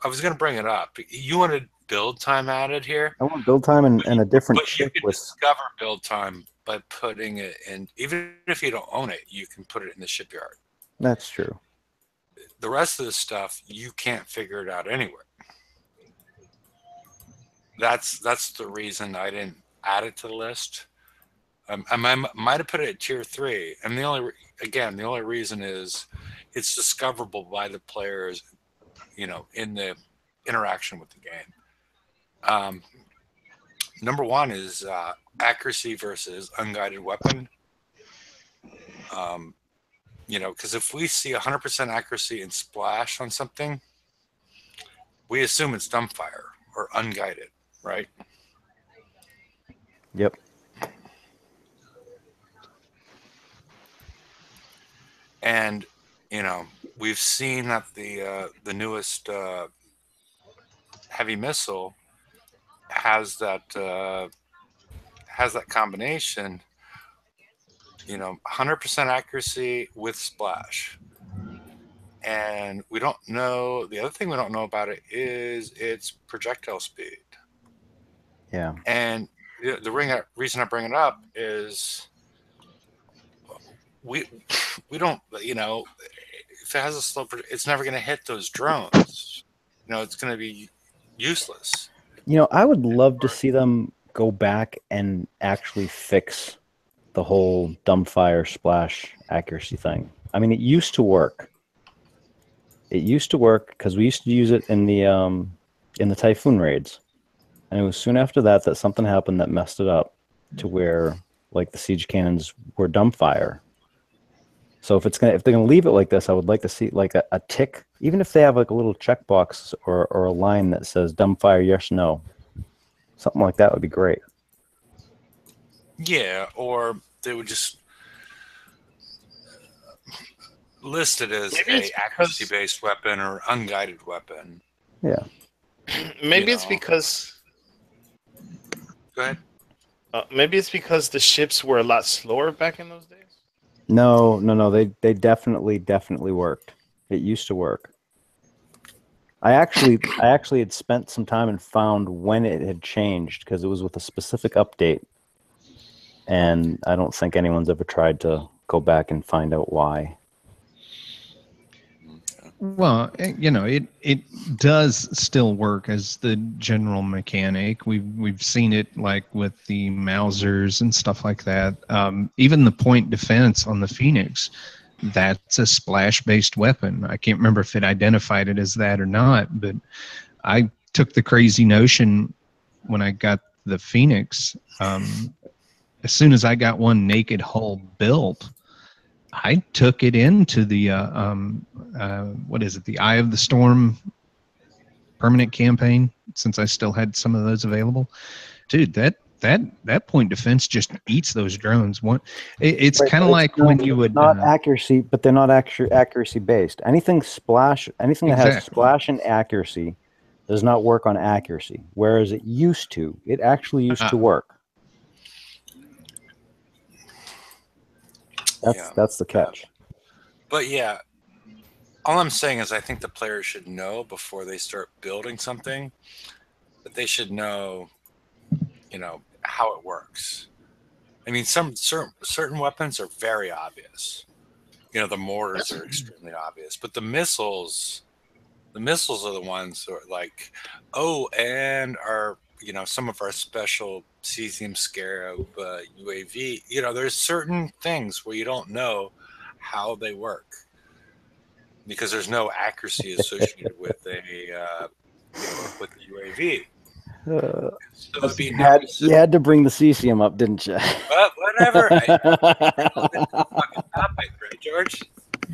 I was going to bring it up. You wanted build time added here. I want build time and a different chip. You can discover build time by putting it in. Even if you don't own it, you can put it in the shipyard. That's true. The rest of the stuff you can't figure it out anywhere. That's the reason I didn't add it to the list. I might have put it at tier 3, and the only reason is it's discoverable by the players, in the interaction with the game. Number 1 is accuracy versus unguided weapon. Because if we see 100% accuracy in splash on something, we assume it's dumbfire or unguided, right? Yep. And we've seen that the newest heavy missile has that combination. 100% accuracy with splash, and we don't know. The other thing we don't know about it is its projectile speed. Yeah. And the reason I bring it up is we don't, if it has a slow, it's never going to hit those drones. It's going to be useless. I would love to see them go back and actually fix the whole dumbfire splash accuracy thing. I mean, it used to work. It used to work because we used to use it in the Typhoon raids, and it was soon after that something happened that messed it up to where like the siege cannons were dumbfire. So if they're gonna leave it like this, I would like to see like a tick, even if they have like a little checkbox or a line that says dumbfire yes no, something like that would be great. Yeah, or they would just list it as a accuracy-based weapon or unguided weapon. Yeah. Maybe it's because. Go ahead. Maybe it's because the ships were a lot slower back in those days. No. They definitely worked. It used to work. I actually had spent some time and found when it had changed because it was with a specific update, and I don't think anyone's ever tried to go back and find out why. Well, it does still work as the general mechanic. We've seen it like with the Mausers and stuff like that. Even the point defense on the Phoenix, that's a splash-based weapon. I can't remember if it identified it as that or not, but I took the crazy notion when I got the Phoenix. As soon as I got one naked hull built, I took it into the what is it? The Eye of the Storm permanent campaign. Since I still had some of those available, dude, that point defense just eats those drones. It's kind of like when you would not accuracy, but they're not accuracy based. Anything that has splash and accuracy does not work on accuracy, whereas it used to. It actually used to work. That's the catch. But yeah, all I'm saying is I think the players should know before they start building something that they should know, how it works. I mean, some certain weapons are very obvious. The mortars are extremely obvious, but the missiles are the ones that are like, and our some of our special cesium scarab UAV. There's certain things where you don't know how they work because there's no accuracy associated with with the UAV. So it'd be nice. You had to bring the cesium up, didn't you? But whatever. Fucking topic, right, George?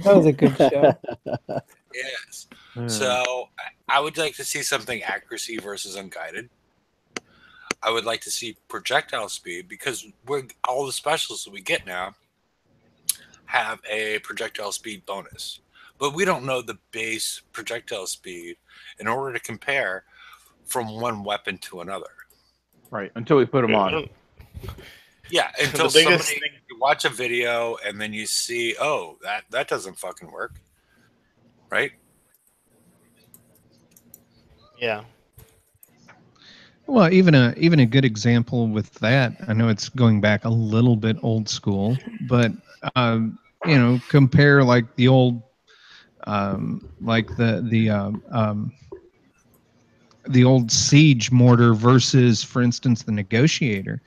That was a good show. Yes. So I would like to see something accuracy versus unguided. I would like to see projectile speed because all the specials that we get now have a projectile speed bonus. But we don't know the base projectile speed in order to compare from one weapon to another. Right, until we put them on. Yeah, until you watch a video and then you see, that doesn't fucking work. Right? Yeah. Well, even a good example with that, I know it's going back a little bit old school, but compare like the old, like the old siege mortar versus, for instance, the negotiator.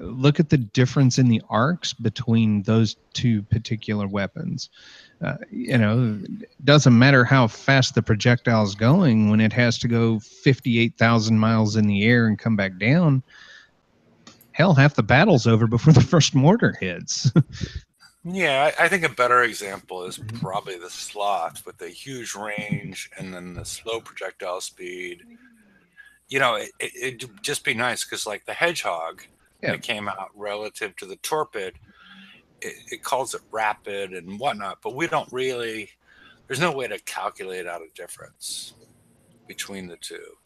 Look at the difference in the arcs between those two particular weapons. Doesn't matter how fast the projectile is going when it has to go 58,000 miles in the air and come back down. Hell, half the battle's over before the first mortar hits. Yeah, I think a better example is probably the Sloth with the huge range and then the slow projectile speed. It'd just be nice because like the Hedgehog that came out relative to the Torpid, it calls it rapid and whatnot, but we don't really, there's no way to calculate out a difference between the two.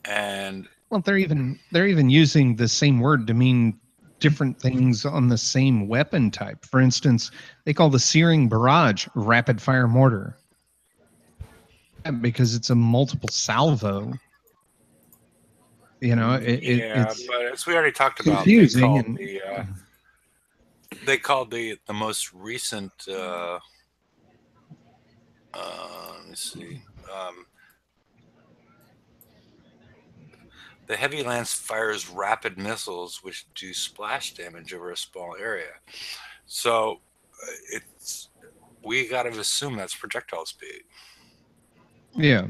And well, they're even using the same word to mean different things on the same weapon type. For instance, they call the Searing Barrage rapid fire mortar because it's a multiple salvo. It's but as we already talked about, confusing. They called the most recent. Let me see. The Heavy Lance fires rapid missiles which do splash damage over a small area. So we got to assume that's projectile speed. Yeah.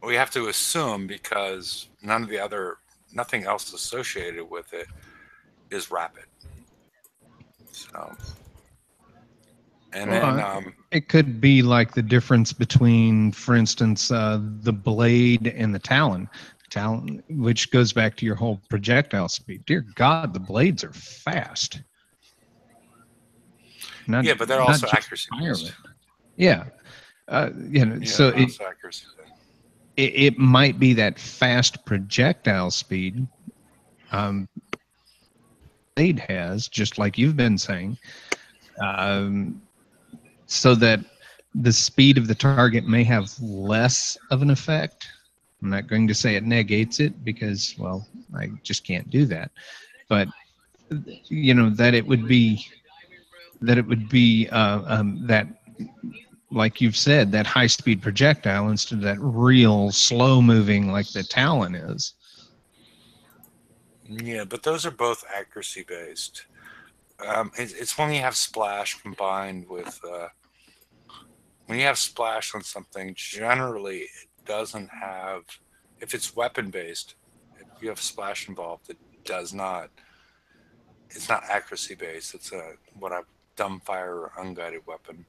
We have to assume because nothing else associated with it is rapid. So, and Well, then it could be like the difference between, for instance, the blade and the talon. Talon, which goes back to your whole projectile speed. Dear God, the blades are fast. Not, yeah, but they're not also just accuracy based. Yeah. You know, Yeah, so they're also accuracy based. it might be that fast projectile speed blade has, just like you've been saying, so that the speed of the target may have less of an effect. I'm not going to say it negates it because, well, I just can't do that. But you know that it would be that, like you've said, that high speed projectile instead of that real slow moving like the Talon is. Yeah, but those are both accuracy based. It's when you have splash combined with when you have splash on something. Generally, it doesn't have. If it's weapon based, if you have splash involved, it does not. It's not accuracy based. It's a what a dumbfire or unguided weapon.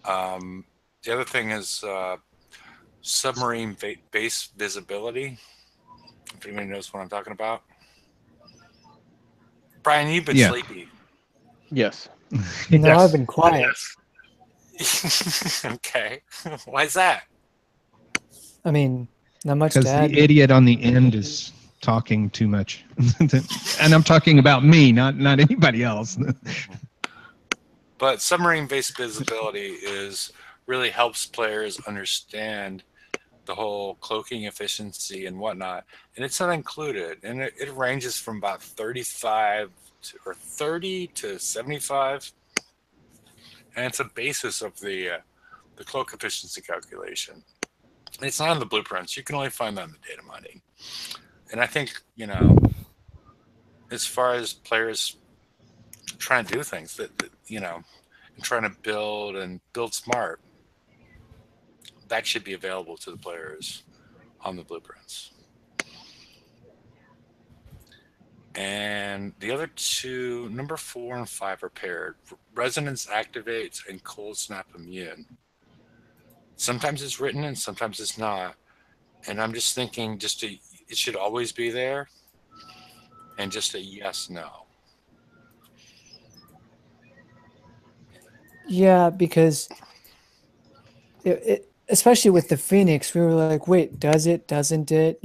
The other thing is submarine base visibility. If anybody knows what I'm talking about. Brian, you've been Yeah. sleepy. Yes. No, I've been quiet. Okay. Why is that? I mean, not much Because to add. the idiot on the end is talking too much. And I'm talking about me, not anybody else. But submarine-based visibility really helps players understand the whole cloaking efficiency and whatnot, and it's not included. And it ranges from about 35 or 30 to 75, and it's a basis of the cloak efficiency calculation. It's not in the blueprints. You can only find that in the data mining. And I think, as far as players trying to do things and trying to build smart, that should be available to the players on the blueprints. And the other two, number 4 and 5, are paired. Resonance activates and cold snap immune. Sometimes it's written and sometimes it's not. And I'm just thinking it should always be there. And just a yes, no. Yeah, because especially with the Phoenix, we were like, wait, does it, doesn't it?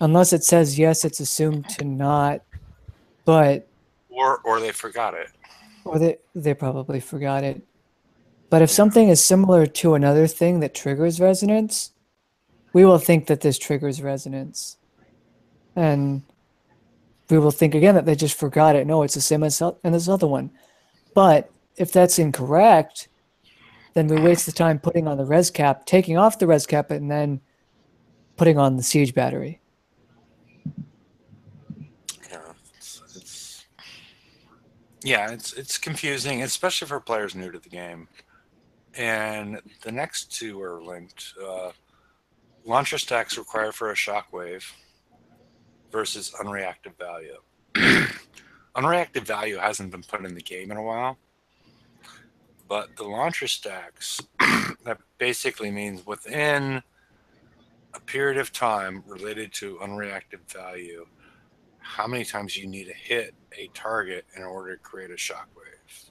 Unless it says yes, it's assumed to not. But Or they forgot it. or they probably forgot it. But if something is similar to another thing that triggers resonance, we will think that this triggers resonance. And we will think again that they just forgot it. No, it's the same as in this other one. But if that's incorrect, then we waste the time putting on the res cap, taking off the res cap, and then putting on the siege battery. Yeah, it's confusing, especially for players new to the game. And the next two are linked. Launcher stacks required for a shockwave versus unreactive value. Unreactive value hasn't been put in the game in a while, but the launcher stacks, that basically means within a period of time related to unreactive value, how many times you need to hit a target in order to create a shockwave.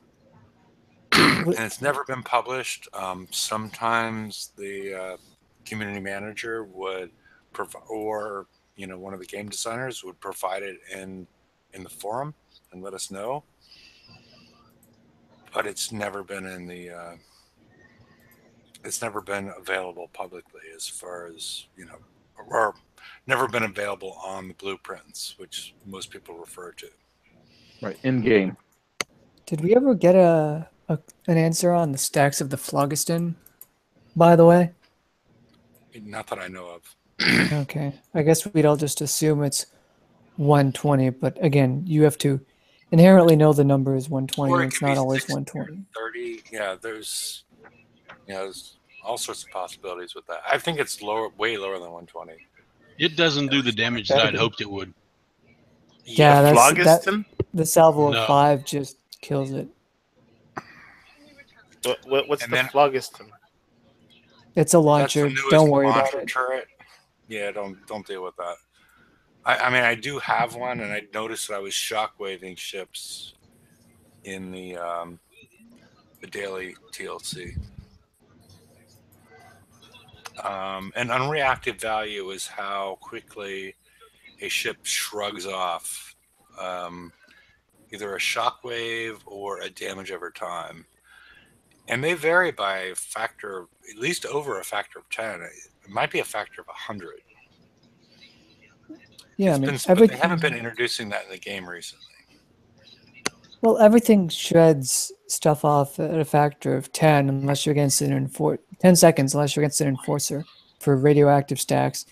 And it's never been published. Sometimes the community manager would provide, or one of the game designers would provide it in the forum and let us know. But it's never been it's never been available publicly, as far as or never been available on the blueprints, which most people refer to. Right, in game. Did we ever get an answer on the stacks of the phlogiston, by the way? Not that I know of. Okay. I guess we'd all just assume it's 120, but again, you have to inherently know the number is 120, and it's not always 120. 30, yeah, there's all sorts of possibilities with that. I think it's way lower than 120. It doesn't do the damage that I'd hoped it would. Yeah, The that's that. phlogiston? The salvo of No. 5 just kills it. What's And the then- phlogiston? It's a That's the launcher. newest Don't worry about launcher it. turret. Yeah, don't deal with that. I mean, I do have one, and I noticed that I was shockwaving ships in the daily TLC. An unreactive value is how quickly a ship shrugs off either a shockwave or a damage over time. And they vary by a factor, at least over a factor of 10. It might be a factor of 100. Yeah, It's I mean, been, but they haven't been introducing that in the game recently. well, everything shreds stuff off at a factor of 10 unless you're against an 10 seconds unless you're against an enforcer for radioactive stacks.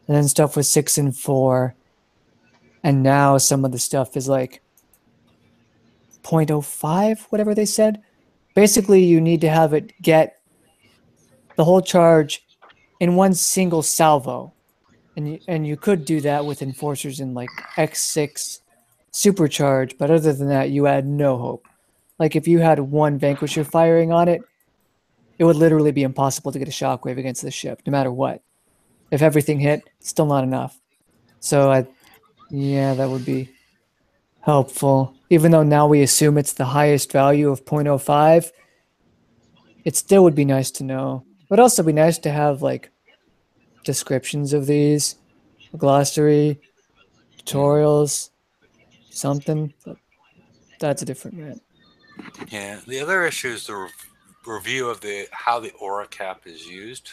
And then stuff was 6 and 4. And now some of the stuff is like 0.05, whatever they said. Basically, you need to have it get the whole charge in one single salvo. And you could do that with enforcers in like X6 supercharge, but other than that, you had no hope. Like if you had one Vanquisher firing on it, it would literally be impossible to get a shockwave against the ship, no matter what. If everything hit, still not enough. So yeah, that would be helpful. Even though now we assume it's the highest value of 0.05, it still would be nice to know. It would also be nice to have like descriptions of these, a glossary, tutorials, something. But that's a different rant. Yeah. The other issue is the review of how the aura cap is used.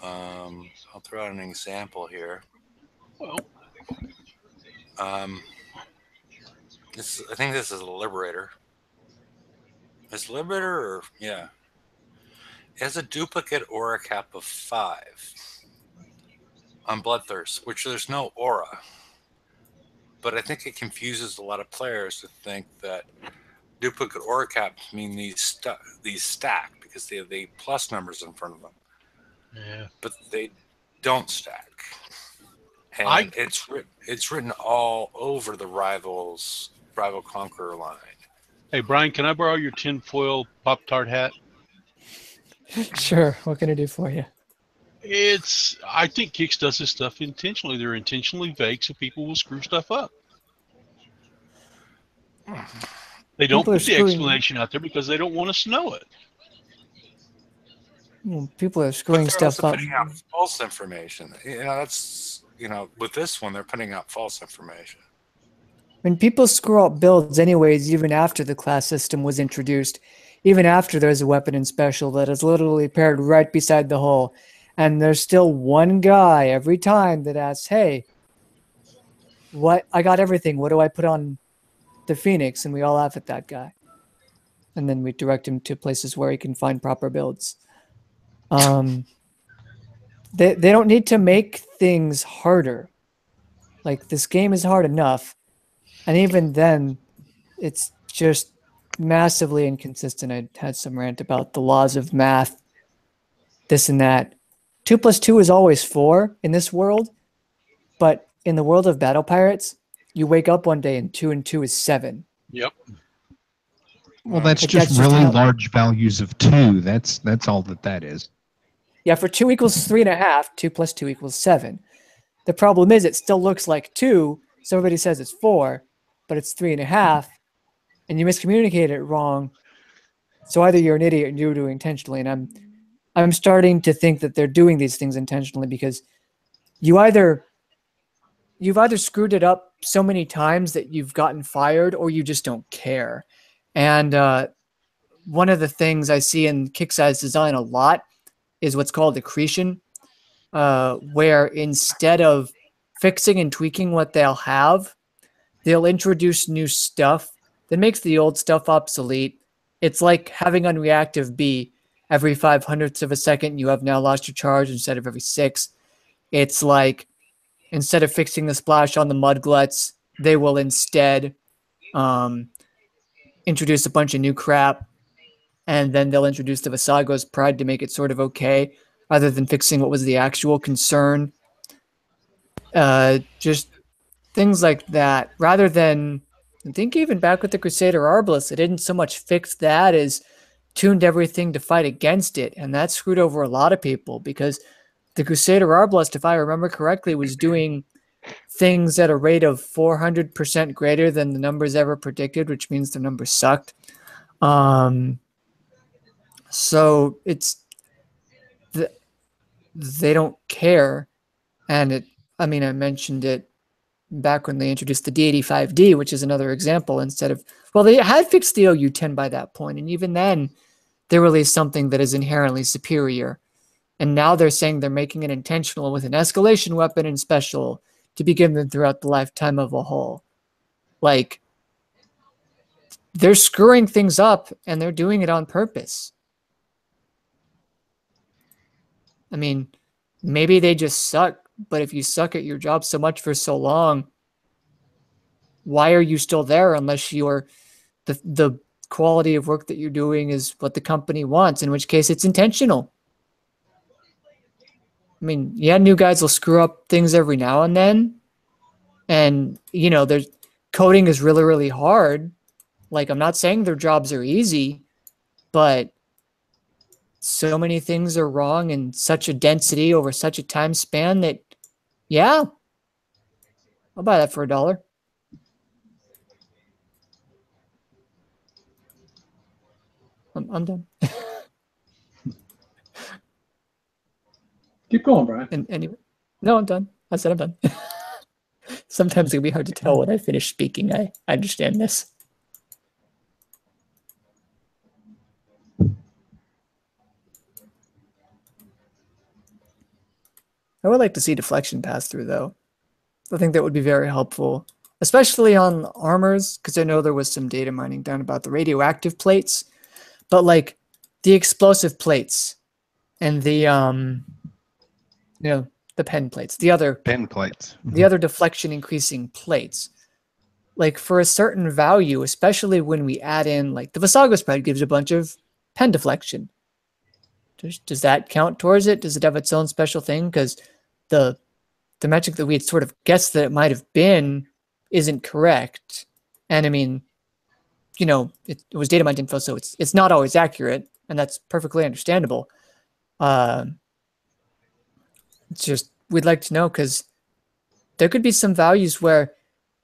I'll throw out an example here. Well, I think this is a Liberator. Is Liberator or yeah? It has a duplicate aura cap of 5 on Bloodthirst, which there's no aura. But I think it confuses a lot of players to think that duplicate aura caps mean these stack because they have the plus numbers in front of them. yeah. But they don't stack. And it's written all over the rival Conqueror line. Hey, Brian, can I borrow your tinfoil Pop-Tart hat? Sure. What can I do for you? I think Kix does this stuff intentionally. They're intentionally vague so people will screw stuff up. They don't put the explanation out there because they don't want us to know it. Well, people are screwing stuff up. Putting out false information. With this one, they're putting out false information. I mean, people screw up builds anyways, even after the class system was introduced, even after there's a weapon in special that is literally paired right beside the hull. And there's still one guy every time that asks, hey, I got everything. What do I put on the Phoenix? And we all laugh at that guy. And then we direct him to places where he can find proper builds. They don't need to make things harder. Like, this game is hard enough. And even then, it's just massively inconsistent. I had some rant about the laws of math, this and that. 2 + 2 is always 4 in this world. But in the world of Battle Pirates, you wake up one day and 2 and 2 is 7. Yep. Well, that's just really large values of 2. That's all that is. Yeah, for 2 equals 3.5, 2 + 2 equals 7. The problem is it still looks like 2, so everybody says it's 4, but it's 3.5, and you miscommunicated it wrong. So either you're an idiot or you're doing it intentionally, and I'm starting to think that they're doing these things intentionally because you've either screwed it up so many times that you've gotten fired or you just don't care. And one of the things I see in Kicksai's design a lot is what's called accretion, where instead of fixing and tweaking what they'll have, they'll introduce new stuff that makes the old stuff obsolete. It's like having unreactive B. Every 500ths of a second, you have now lost your charge instead of every 6. It's like instead of fixing the splash on the mudgluts, they will instead introduce a bunch of new crap, and then they'll introduce the Visago's Pride to make it sort of okay, rather than fixing what was the actual concern. Just things like that, rather than, I think even back with the Crusader Arbalest, it didn't so much fix that as tuned everything to fight against it. And that screwed over a lot of people because the Crusader Arbalest, if I remember correctly, was doing things at a rate of 400% greater than the numbers ever predicted, which means the numbers sucked. So it's, they don't care. And it, I mean, I mentioned it back when they introduced the D85D, which is another example, instead of, well, they had fixed the OU10 by that point, and even then they released something that is inherently superior. And now they're saying they're making it intentional with an escalation weapon and special to be given throughout the lifetime of a hull. Like, they're screwing things up and they're doing it on purpose. I mean, maybe they just suck, but if you suck at your job so much for so long, why are you still there unless you're the quality of work that you're doing is what the company wants, in which case it's intentional. I mean, yeah, new guys will screw up things every now and then. And, you know, there's coding is really, really hard. Like, I'm not saying their jobs are easy, but so many things are wrong in such a density over such a time span that, yeah, I'll buy that for $1. I'm done. Keep going, Brian. And anyway, no, I'm done. I said I'm done. Sometimes it can be hard to tell when I finish speaking. I understand this. I would like to see deflection pass through, though. I think that would be very helpful, especially on armors, because I know there was some data mining done about the radioactive plates, but like the explosive plates and the you know, the pen plates, the other Pen plates, the other deflection increasing plates, like for a certain value, especially when we add in, like the Visago spread gives a bunch of pen deflection. Does that count towards it? Does it have its own special thing? Because the metric that we had sort of guessed that it might have been isn't correct. And I mean, you know, it was data mined info, so it's not always accurate, and that's perfectly understandable. It's just, we'd like to know, because there could be some values where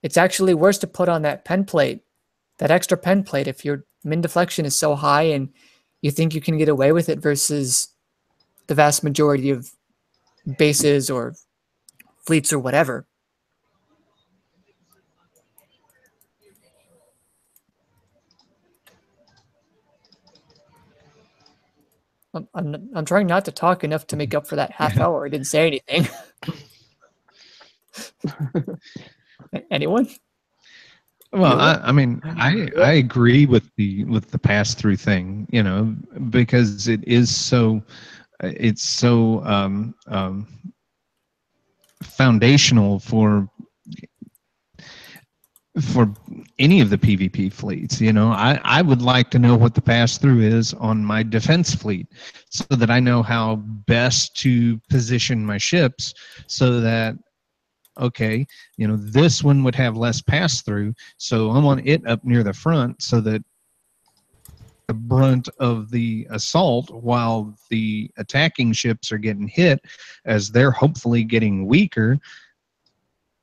it's actually worse to put on that pen plate, that extra pen plate, if your min deflection is so high and you think you can get away with it versus the vast majority of bases or fleets or whatever. I'm trying not to talk enough to make up for that half hour I didn't say anything. Anyone? Well, I mean, I agree with the pass through thing, you know, because it is so, it's so foundational for any of the PvP fleets. You know, I would like to know what the pass through is on my defense fleet, so that I know how best to position my ships, so that, okay, you know, this one would have less pass through, so I want it up near the front so that the brunt of the assault, while the attacking ships are getting hit as they're hopefully getting weaker.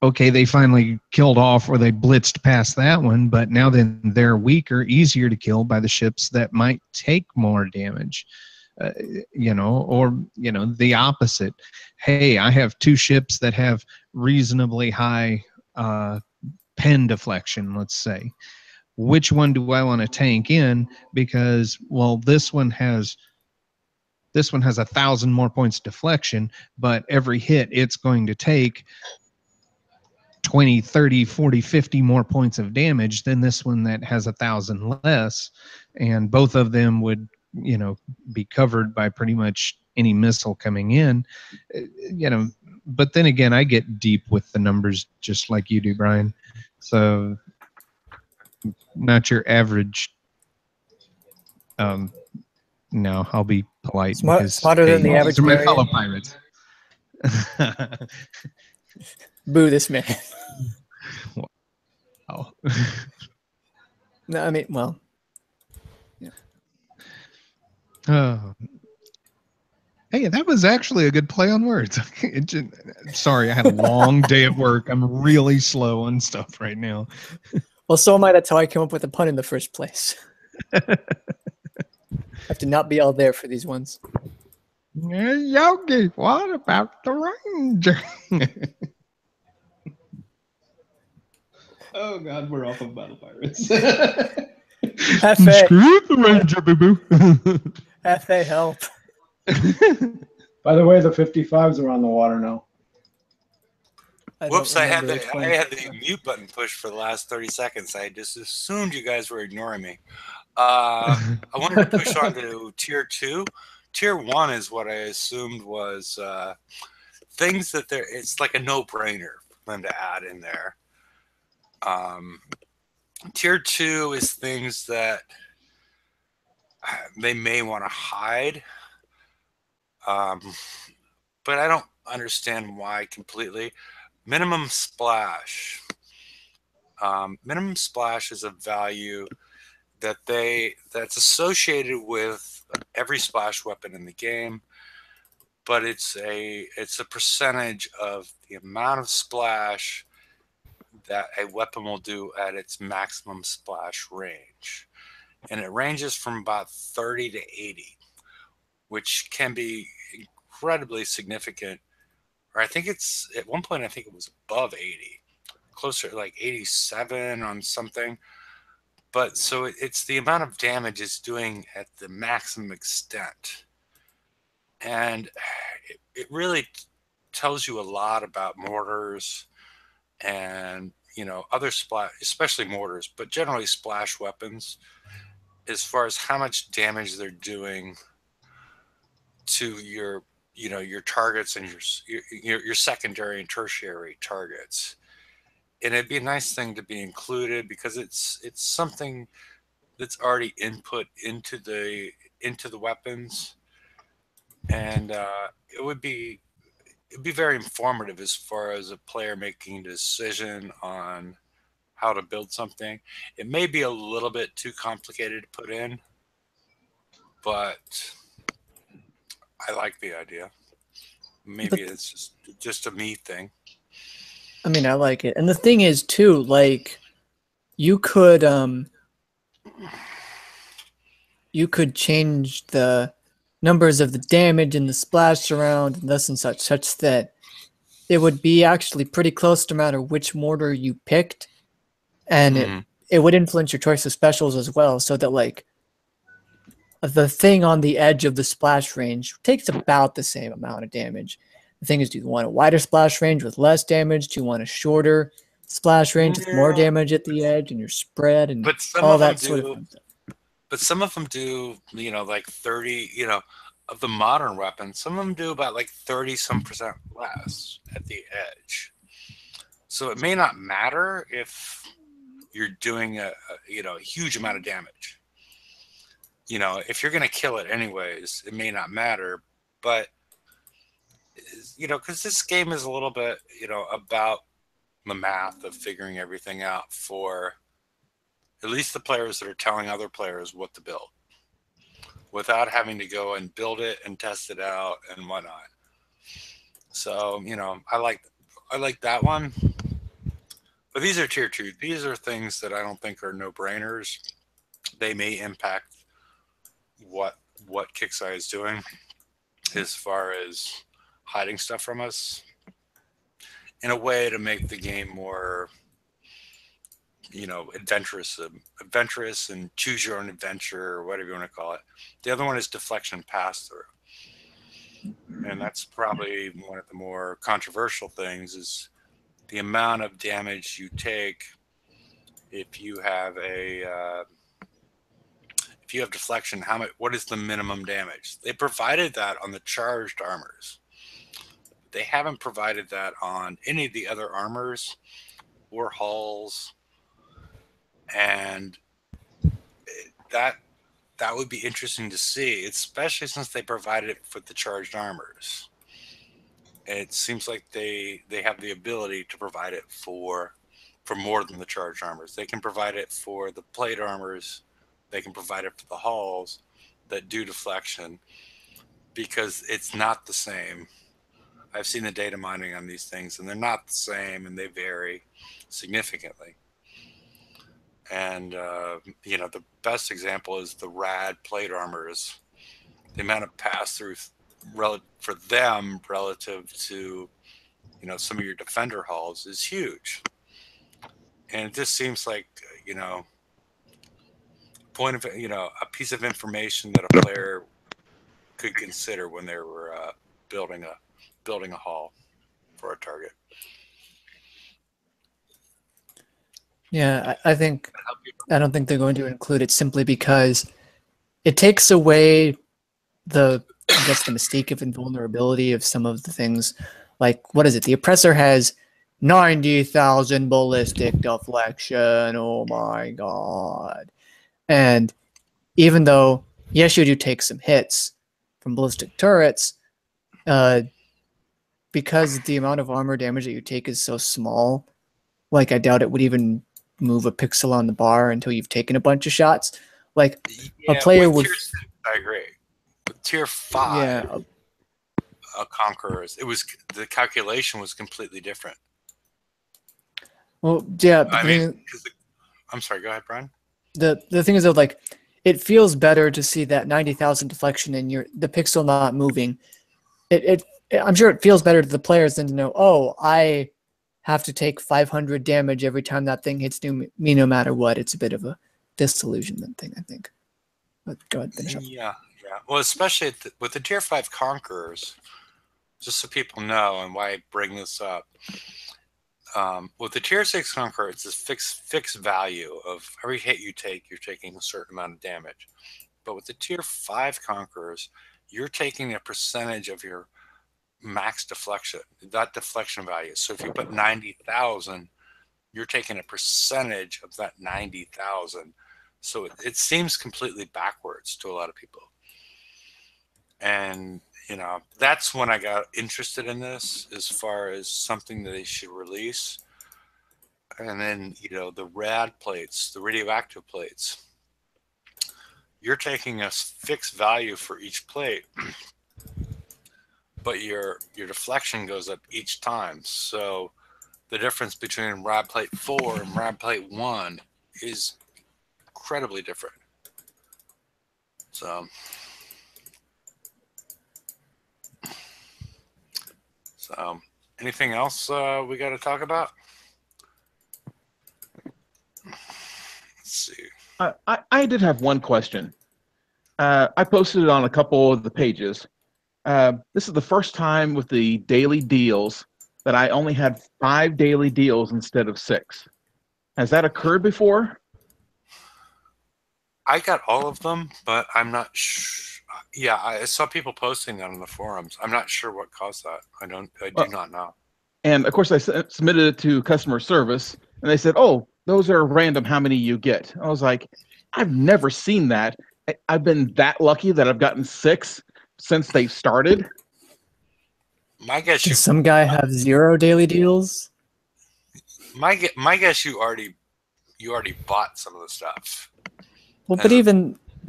Okay, they finally killed off, or they blitzed past that one, but now then they're weaker, easier to kill by the ships that might take more damage. You know, or, you know, the opposite. Hey, I have two ships that have reasonably high pen deflection, let's say. Which one do I want to tank in? Because, well, this one has 1,000 more points deflection, but every hit it's going to take 20, 30, 40, 50 more points of damage than this one that has 1,000 less, and both of them would, you know, be covered by pretty much any missile coming in. You know, but then again, I get deep with the numbers just like you do, Brian. So not your average. No, I'll be polite. Smarter than the average. These are my fellow pirates. Boo this man. Oh. No, I mean, well, yeah. Hey, that was actually a good play on words. Sorry, I had a long day at work. I'm really slow on stuff right now. Well, so am I. That's how I came up with the pun in the first place. I have to not be all there for these ones. Hey, Yogi, what about the ranger? Oh God, we're off of Battle Pirates. Hefe. Screw the ranger, boo-boo. Hefe, help. By the way, the 55s are on the water now. Whoops, I had which one. the mute button pushed for the last 30 seconds. I just assumed you guys were ignoring me. I wanted to push on to tier 2. Tier 1 is what I assumed was things that it's like a no-brainer for them to add in there. Tier 2 is things that they may want to hide, but I don't understand why completely. Minimum splash. Minimum splash is a value that's associated with every splash weapon in the game, but it's a percentage of the amount of splash that a weapon will do at its maximum splash range. And it ranges from about 30 to 80, which can be incredibly significant. Or I think it's, at one point, I think it was above 80, closer to like 87 on something. But so it's the amount of damage it's doing at the maximum extent. And it really tells you a lot about mortars and, other splash, especially mortars, but generally splash weapons, as far as how much damage they're doing to your targets and your secondary and tertiary targets. And it'd be a nice thing to be included because it's something that's already input into the weapons, and it'd be very informative as far as a player making a decision on how to build something. It may be a little bit too complicated to put in, but I like the idea. Maybe it's just a me thing. I mean, I like it. And the thing is too, like you could change the numbers of the damage and the splash around and this and such that it would be actually pretty close no matter which mortar you picked. And it would influence your choice of specials as well, so that like the thing on the edge of the splash range takes about the same amount of damage. The thing is, do you want a wider splash range with less damage? Do you want a shorter splash range with more damage at the edge and your spread and all that sort of stuff? But some of them do, like 30, of the modern weapons, some of them do about like 30% less at the edge. So it may not matter if you're doing a huge amount of damage. If you're going to kill it anyways, it may not matter. But, because this game is a little bit, about the math of figuring everything out for at least the players that are telling other players what to build without having to go and build it and test it out and whatnot. So, I like that one. But these are tier 2. These are things that I don't think are no-brainers. They may impact what Kixeye is doing as far as hiding stuff from us in a way to make the game more, adventurous and choose your own adventure or whatever you want to call it. The other one is deflection pass-through. And that's probably one of the more controversial things is the amount of damage you take if you have deflection. What is the minimum damage? They provided that on the charged armors. They haven't provided that on any of the other armors or hulls, and that would be interesting to see, especially since they provided it for the charged armors. It seems like they have the ability to provide it for for more than the charged armors. They can provide it for the plate armors. They can provide it for the hulls that do deflection, because it's not the same. I've seen the data mining on these things, and they're not the same, and they vary significantly. And the best example is the rad plate armors. The amount of pass-through for them relative to some of your defender hulls is huge. And it just seems like a piece of information that a player could consider when they were building a hull for a target. Yeah, I don't think they're going to include it simply because it takes away the mystique of invulnerability of some of the things. Like, what is it? The Oppressor has 90,000 ballistic deflection. Oh my god. And even though, yes, you do take some hits from ballistic turrets, because the amount of armor damage that you take is so small, like, I doubt it would even move a pixel on the bar until you've taken a bunch of shots. Like, a player would... I agree. With tier 5 Conquerors, the calculation was completely different. Well, yeah. I'm sorry, go ahead, Brian. The thing is, though, like, it feels better to see that 90,000 deflection and the pixel not moving. I'm sure it feels better to the players than to know, oh, I have to take 500 damage every time that thing hits me no matter what. It's a bit of a disillusionment thing, I think. But go ahead, finish up. Yeah. Well, especially with the tier 5 Conquerors, just so people know and why I bring this up. With the tier 6 Conqueror, it's this fixed value of every hit you take, you're taking a certain amount of damage. But with the tier 5 Conquerors, you're taking a percentage of your max deflection, that deflection value. So if you put 90,000, you're taking a percentage of that 90,000. So it seems completely backwards to a lot of people. And that's when I got interested in this, as far as something that they should release. And then the rad plates, the radioactive plates, you're taking a fixed value for each plate, but your deflection goes up each time. So the difference between rad plate 4 and rad plate 1 is incredibly different. So anything else we got to talk about? Let's see. I did have one question. I posted it on a couple of the pages. This is the first time with the daily deals that I only had 5 daily deals instead of 6. Has that occurred before? I got all of them, but I'm not sure. Yeah, I saw people posting that on the forums. I'm not sure what caused that. I do not know. And of course, I submitted it to customer service, and they said, "Oh, those are random. How many you get?" I was like, "I've never seen that. I've been that lucky that I've gotten 6 since they started." My guess, does some guy have 0 daily deals? My guess, you already bought some of the stuff. Well, but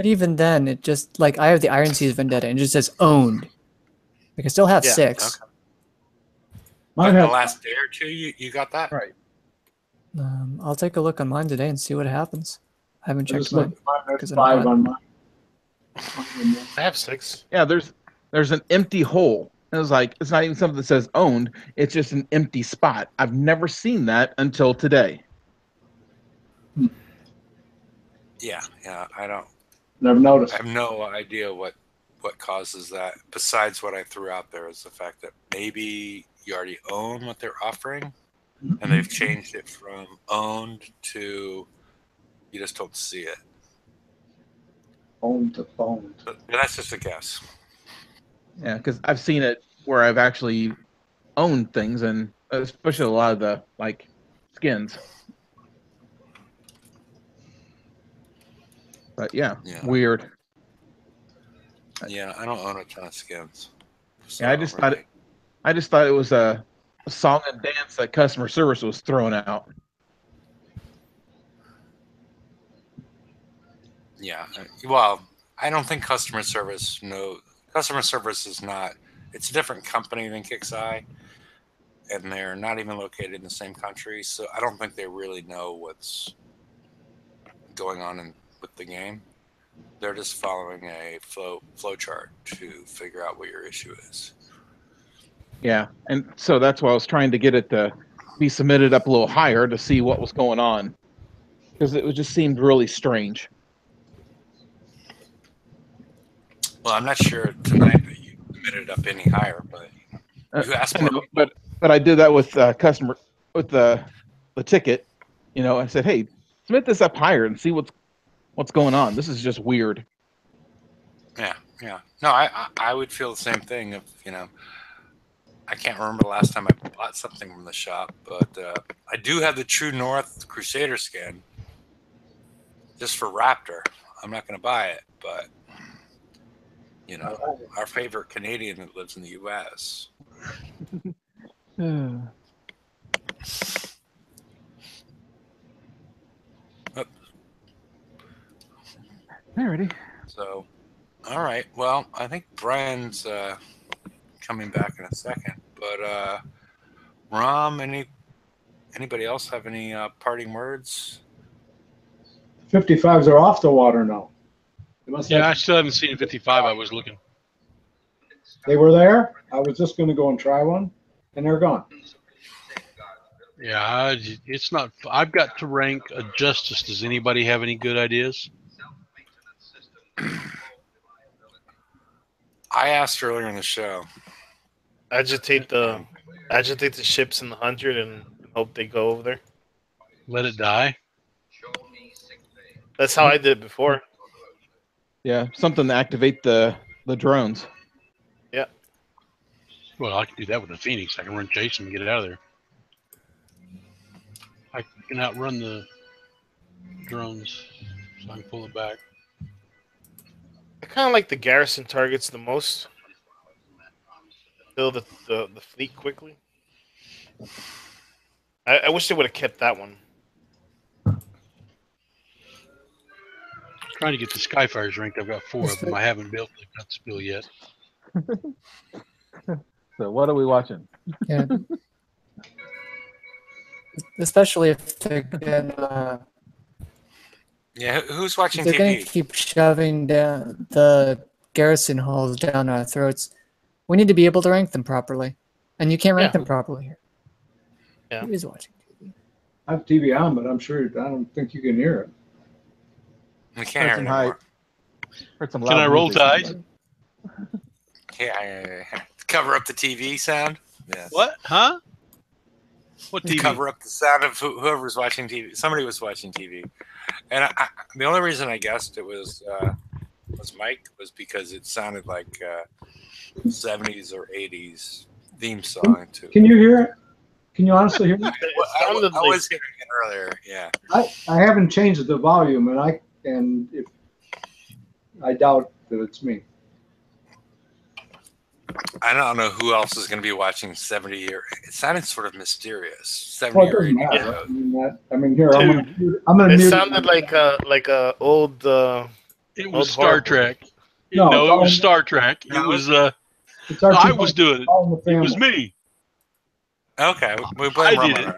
even then, it just, like, I have the Iron Seas Vendetta, and it just says owned. Like, I still have 6. Okay. But the last day or two, you got that? Right. I'll take a look on mine today and see what happens. I haven't checked mine. There's 5 on mine. I have 6. Yeah, there's an empty hole. And it was like, it's not even something that says owned. It's just an empty spot. I've never seen that until today. Yeah, I don't. Never noticed. I have no idea what causes that. Besides what I threw out there is the fact that maybe you already own what they're offering, and they've changed it from owned to you just don't see it. Owned to phoned. But that's just a guess. Yeah, because I've seen it where I've actually owned things, and especially a lot of the skins. But yeah, weird. Yeah, I don't own a ton of skins. So Yeah, I just thought it was a song and dance that customer service was throwing out. Yeah. Well, I don't think customer service. No, customer service is not. It's a different company than Kixeye, and they're not even located in the same country. So I don't think they really know what's going on with the game. They're just following a flow chart to figure out what your issue is. Yeah, and so that's why I was trying to get it to be submitted up a little higher to see what was going on, because it just seemed really strange. Well, I'm not sure tonight that you submitted it up any higher, but you asked I more know, people. but I did that with customer with the ticket. You know, I said, "Hey, submit this up higher and see what's going on. This is just weird." Yeah, yeah. No, I would feel the same thing if, I can't remember the last time I bought something from the shop, but I do have the True North Crusader skin just for Raptor. I'm not going to buy it, but our favorite Canadian that lives in the U.S. Alrighty. So, all right. Well, I think Brian's coming back in a second, but Rom, anybody else have any parting words? 55s are off the water now. I still haven't seen a 55. I was looking. They were there. I was just going to go and try one, and they're gone. Yeah, it's not. I've got to rank a Justice. Does anybody have any good ideas? I asked earlier in the show. Agitate the ships in the 100 and hope they go over there. Let it die. That's how I did it before. Yeah, something to activate the drones. Yeah. Well, I can do that with the Phoenix. I can run Jason and get it out of there. I can outrun the drones, so I can pull it back. I kind of like the garrison targets the most. Fill the fleet quickly. I wish they would have kept that one. Trying to get the Skyfires ranked. I've got 4 of them. I haven't built the cut spill yet. So what are we watching? Yeah. Especially if they're gonna. Yeah, who's watching they're TV? gonna keep shoving down the garrison halls down our throats. We need to be able to rank them properly, and you can't rank them properly here. Yeah. Who is watching TV? I have TV on, but I'm sure I don't think you can hear it. We can't hear it anymore. Can I roll dice? Yeah. Cover up the TV sound? Yes. What? Huh? What TV? Cover up the sound of whoever's watching TV. Somebody was watching TV. And the only reason I guessed it was Mike was because it sounded like 70s or 80s theme song. Can you hear it? Can you honestly hear it? I was hearing it earlier, yeah. I haven't changed the volume, and if I doubt that it's me. I don't know who else is going to be watching 70 or it sounded sort of mysterious. 70 or 80 shows. I mean, here I'm gonna. It sounded like a old. It was Star Trek. No, it was Star Trek. It was. I was doing it. It was me. Okay, we blame I did it.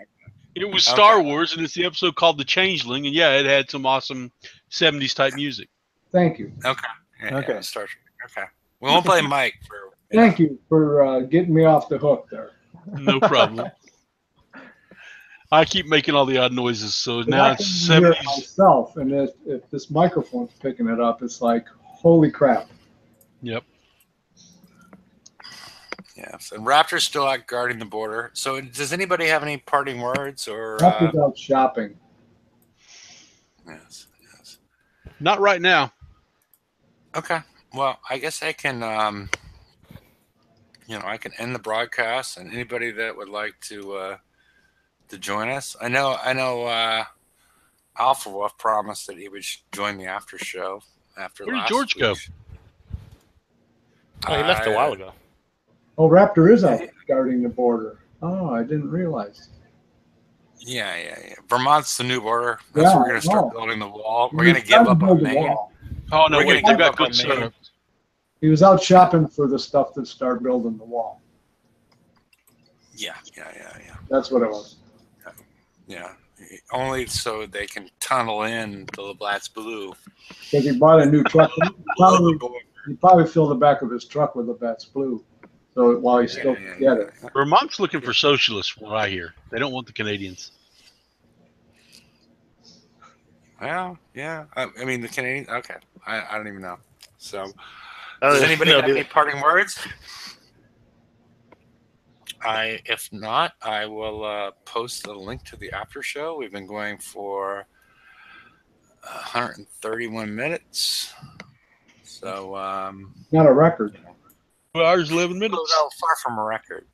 It was Star Wars, and it's the episode called The Changeling, and yeah, it had some awesome 70s type music. Thank you. Okay. Yeah, Star Trek. Okay. We won't blame Mike for. Thank you for getting me off the hook there. No problem. I keep making all the odd noises, so now it's 70s. Myself, and if this microphone's picking it up, it's like, holy crap. Yep. Yes, and Raptor's still out guarding the border. So does anybody have any parting words or? Raptor's out shopping. Yes. Not right now. Okay. Well, I guess I can, I can end the broadcast, and anybody that would like to join us. I know. Alpha Wolf promised that he would join the after show after. Where did George go? Oh, he left a while ago. Oh, Raptor is out guarding the border. Oh, I didn't realize. Yeah. Vermont's the new border. That's where we're going to start building the wall. We're going to give up on Maine. Oh no, We're wait, gonna they've give got up good on me. setup. He was out shopping for the stuff to start building the wall. Yeah. That's what it was. Yeah. Only so they can tunnel in to LeBlat's Blue. Because he bought a new truck. Below the board. He probably filled the back of his truck with LeBlat's Blue. So while he still could get it. Vermont's looking for socialists, from what I hear. They don't want the Canadians. Well, yeah. I mean, the Canadian. Okay. I don't even know. So, does anybody have any parting words? If not, I will post the link to the after show. We've been going for 131 minutes. So, Not a record. 2 hours, 11 minutes. No, far from a record,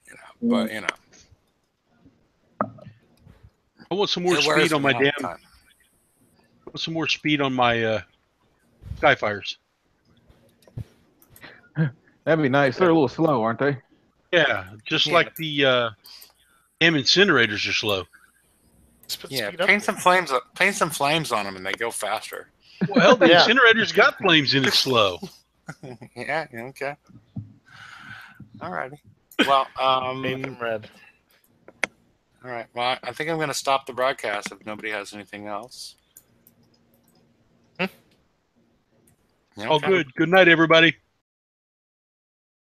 but I want some more speed on my damn. I want some more speed on my Skyfires. That'd be nice. They're a little slow, aren't they? Yeah, just like the damn incinerators are slow. Yeah, paint some flames on them, and they go faster. Well, the incinerators got flames in it slow. Yeah. Okay. All righty. Well, Paint them red. All right. Well, I think I'm going to stop the broadcast if nobody has anything else. Yeah, okay. All good. Good night, everybody.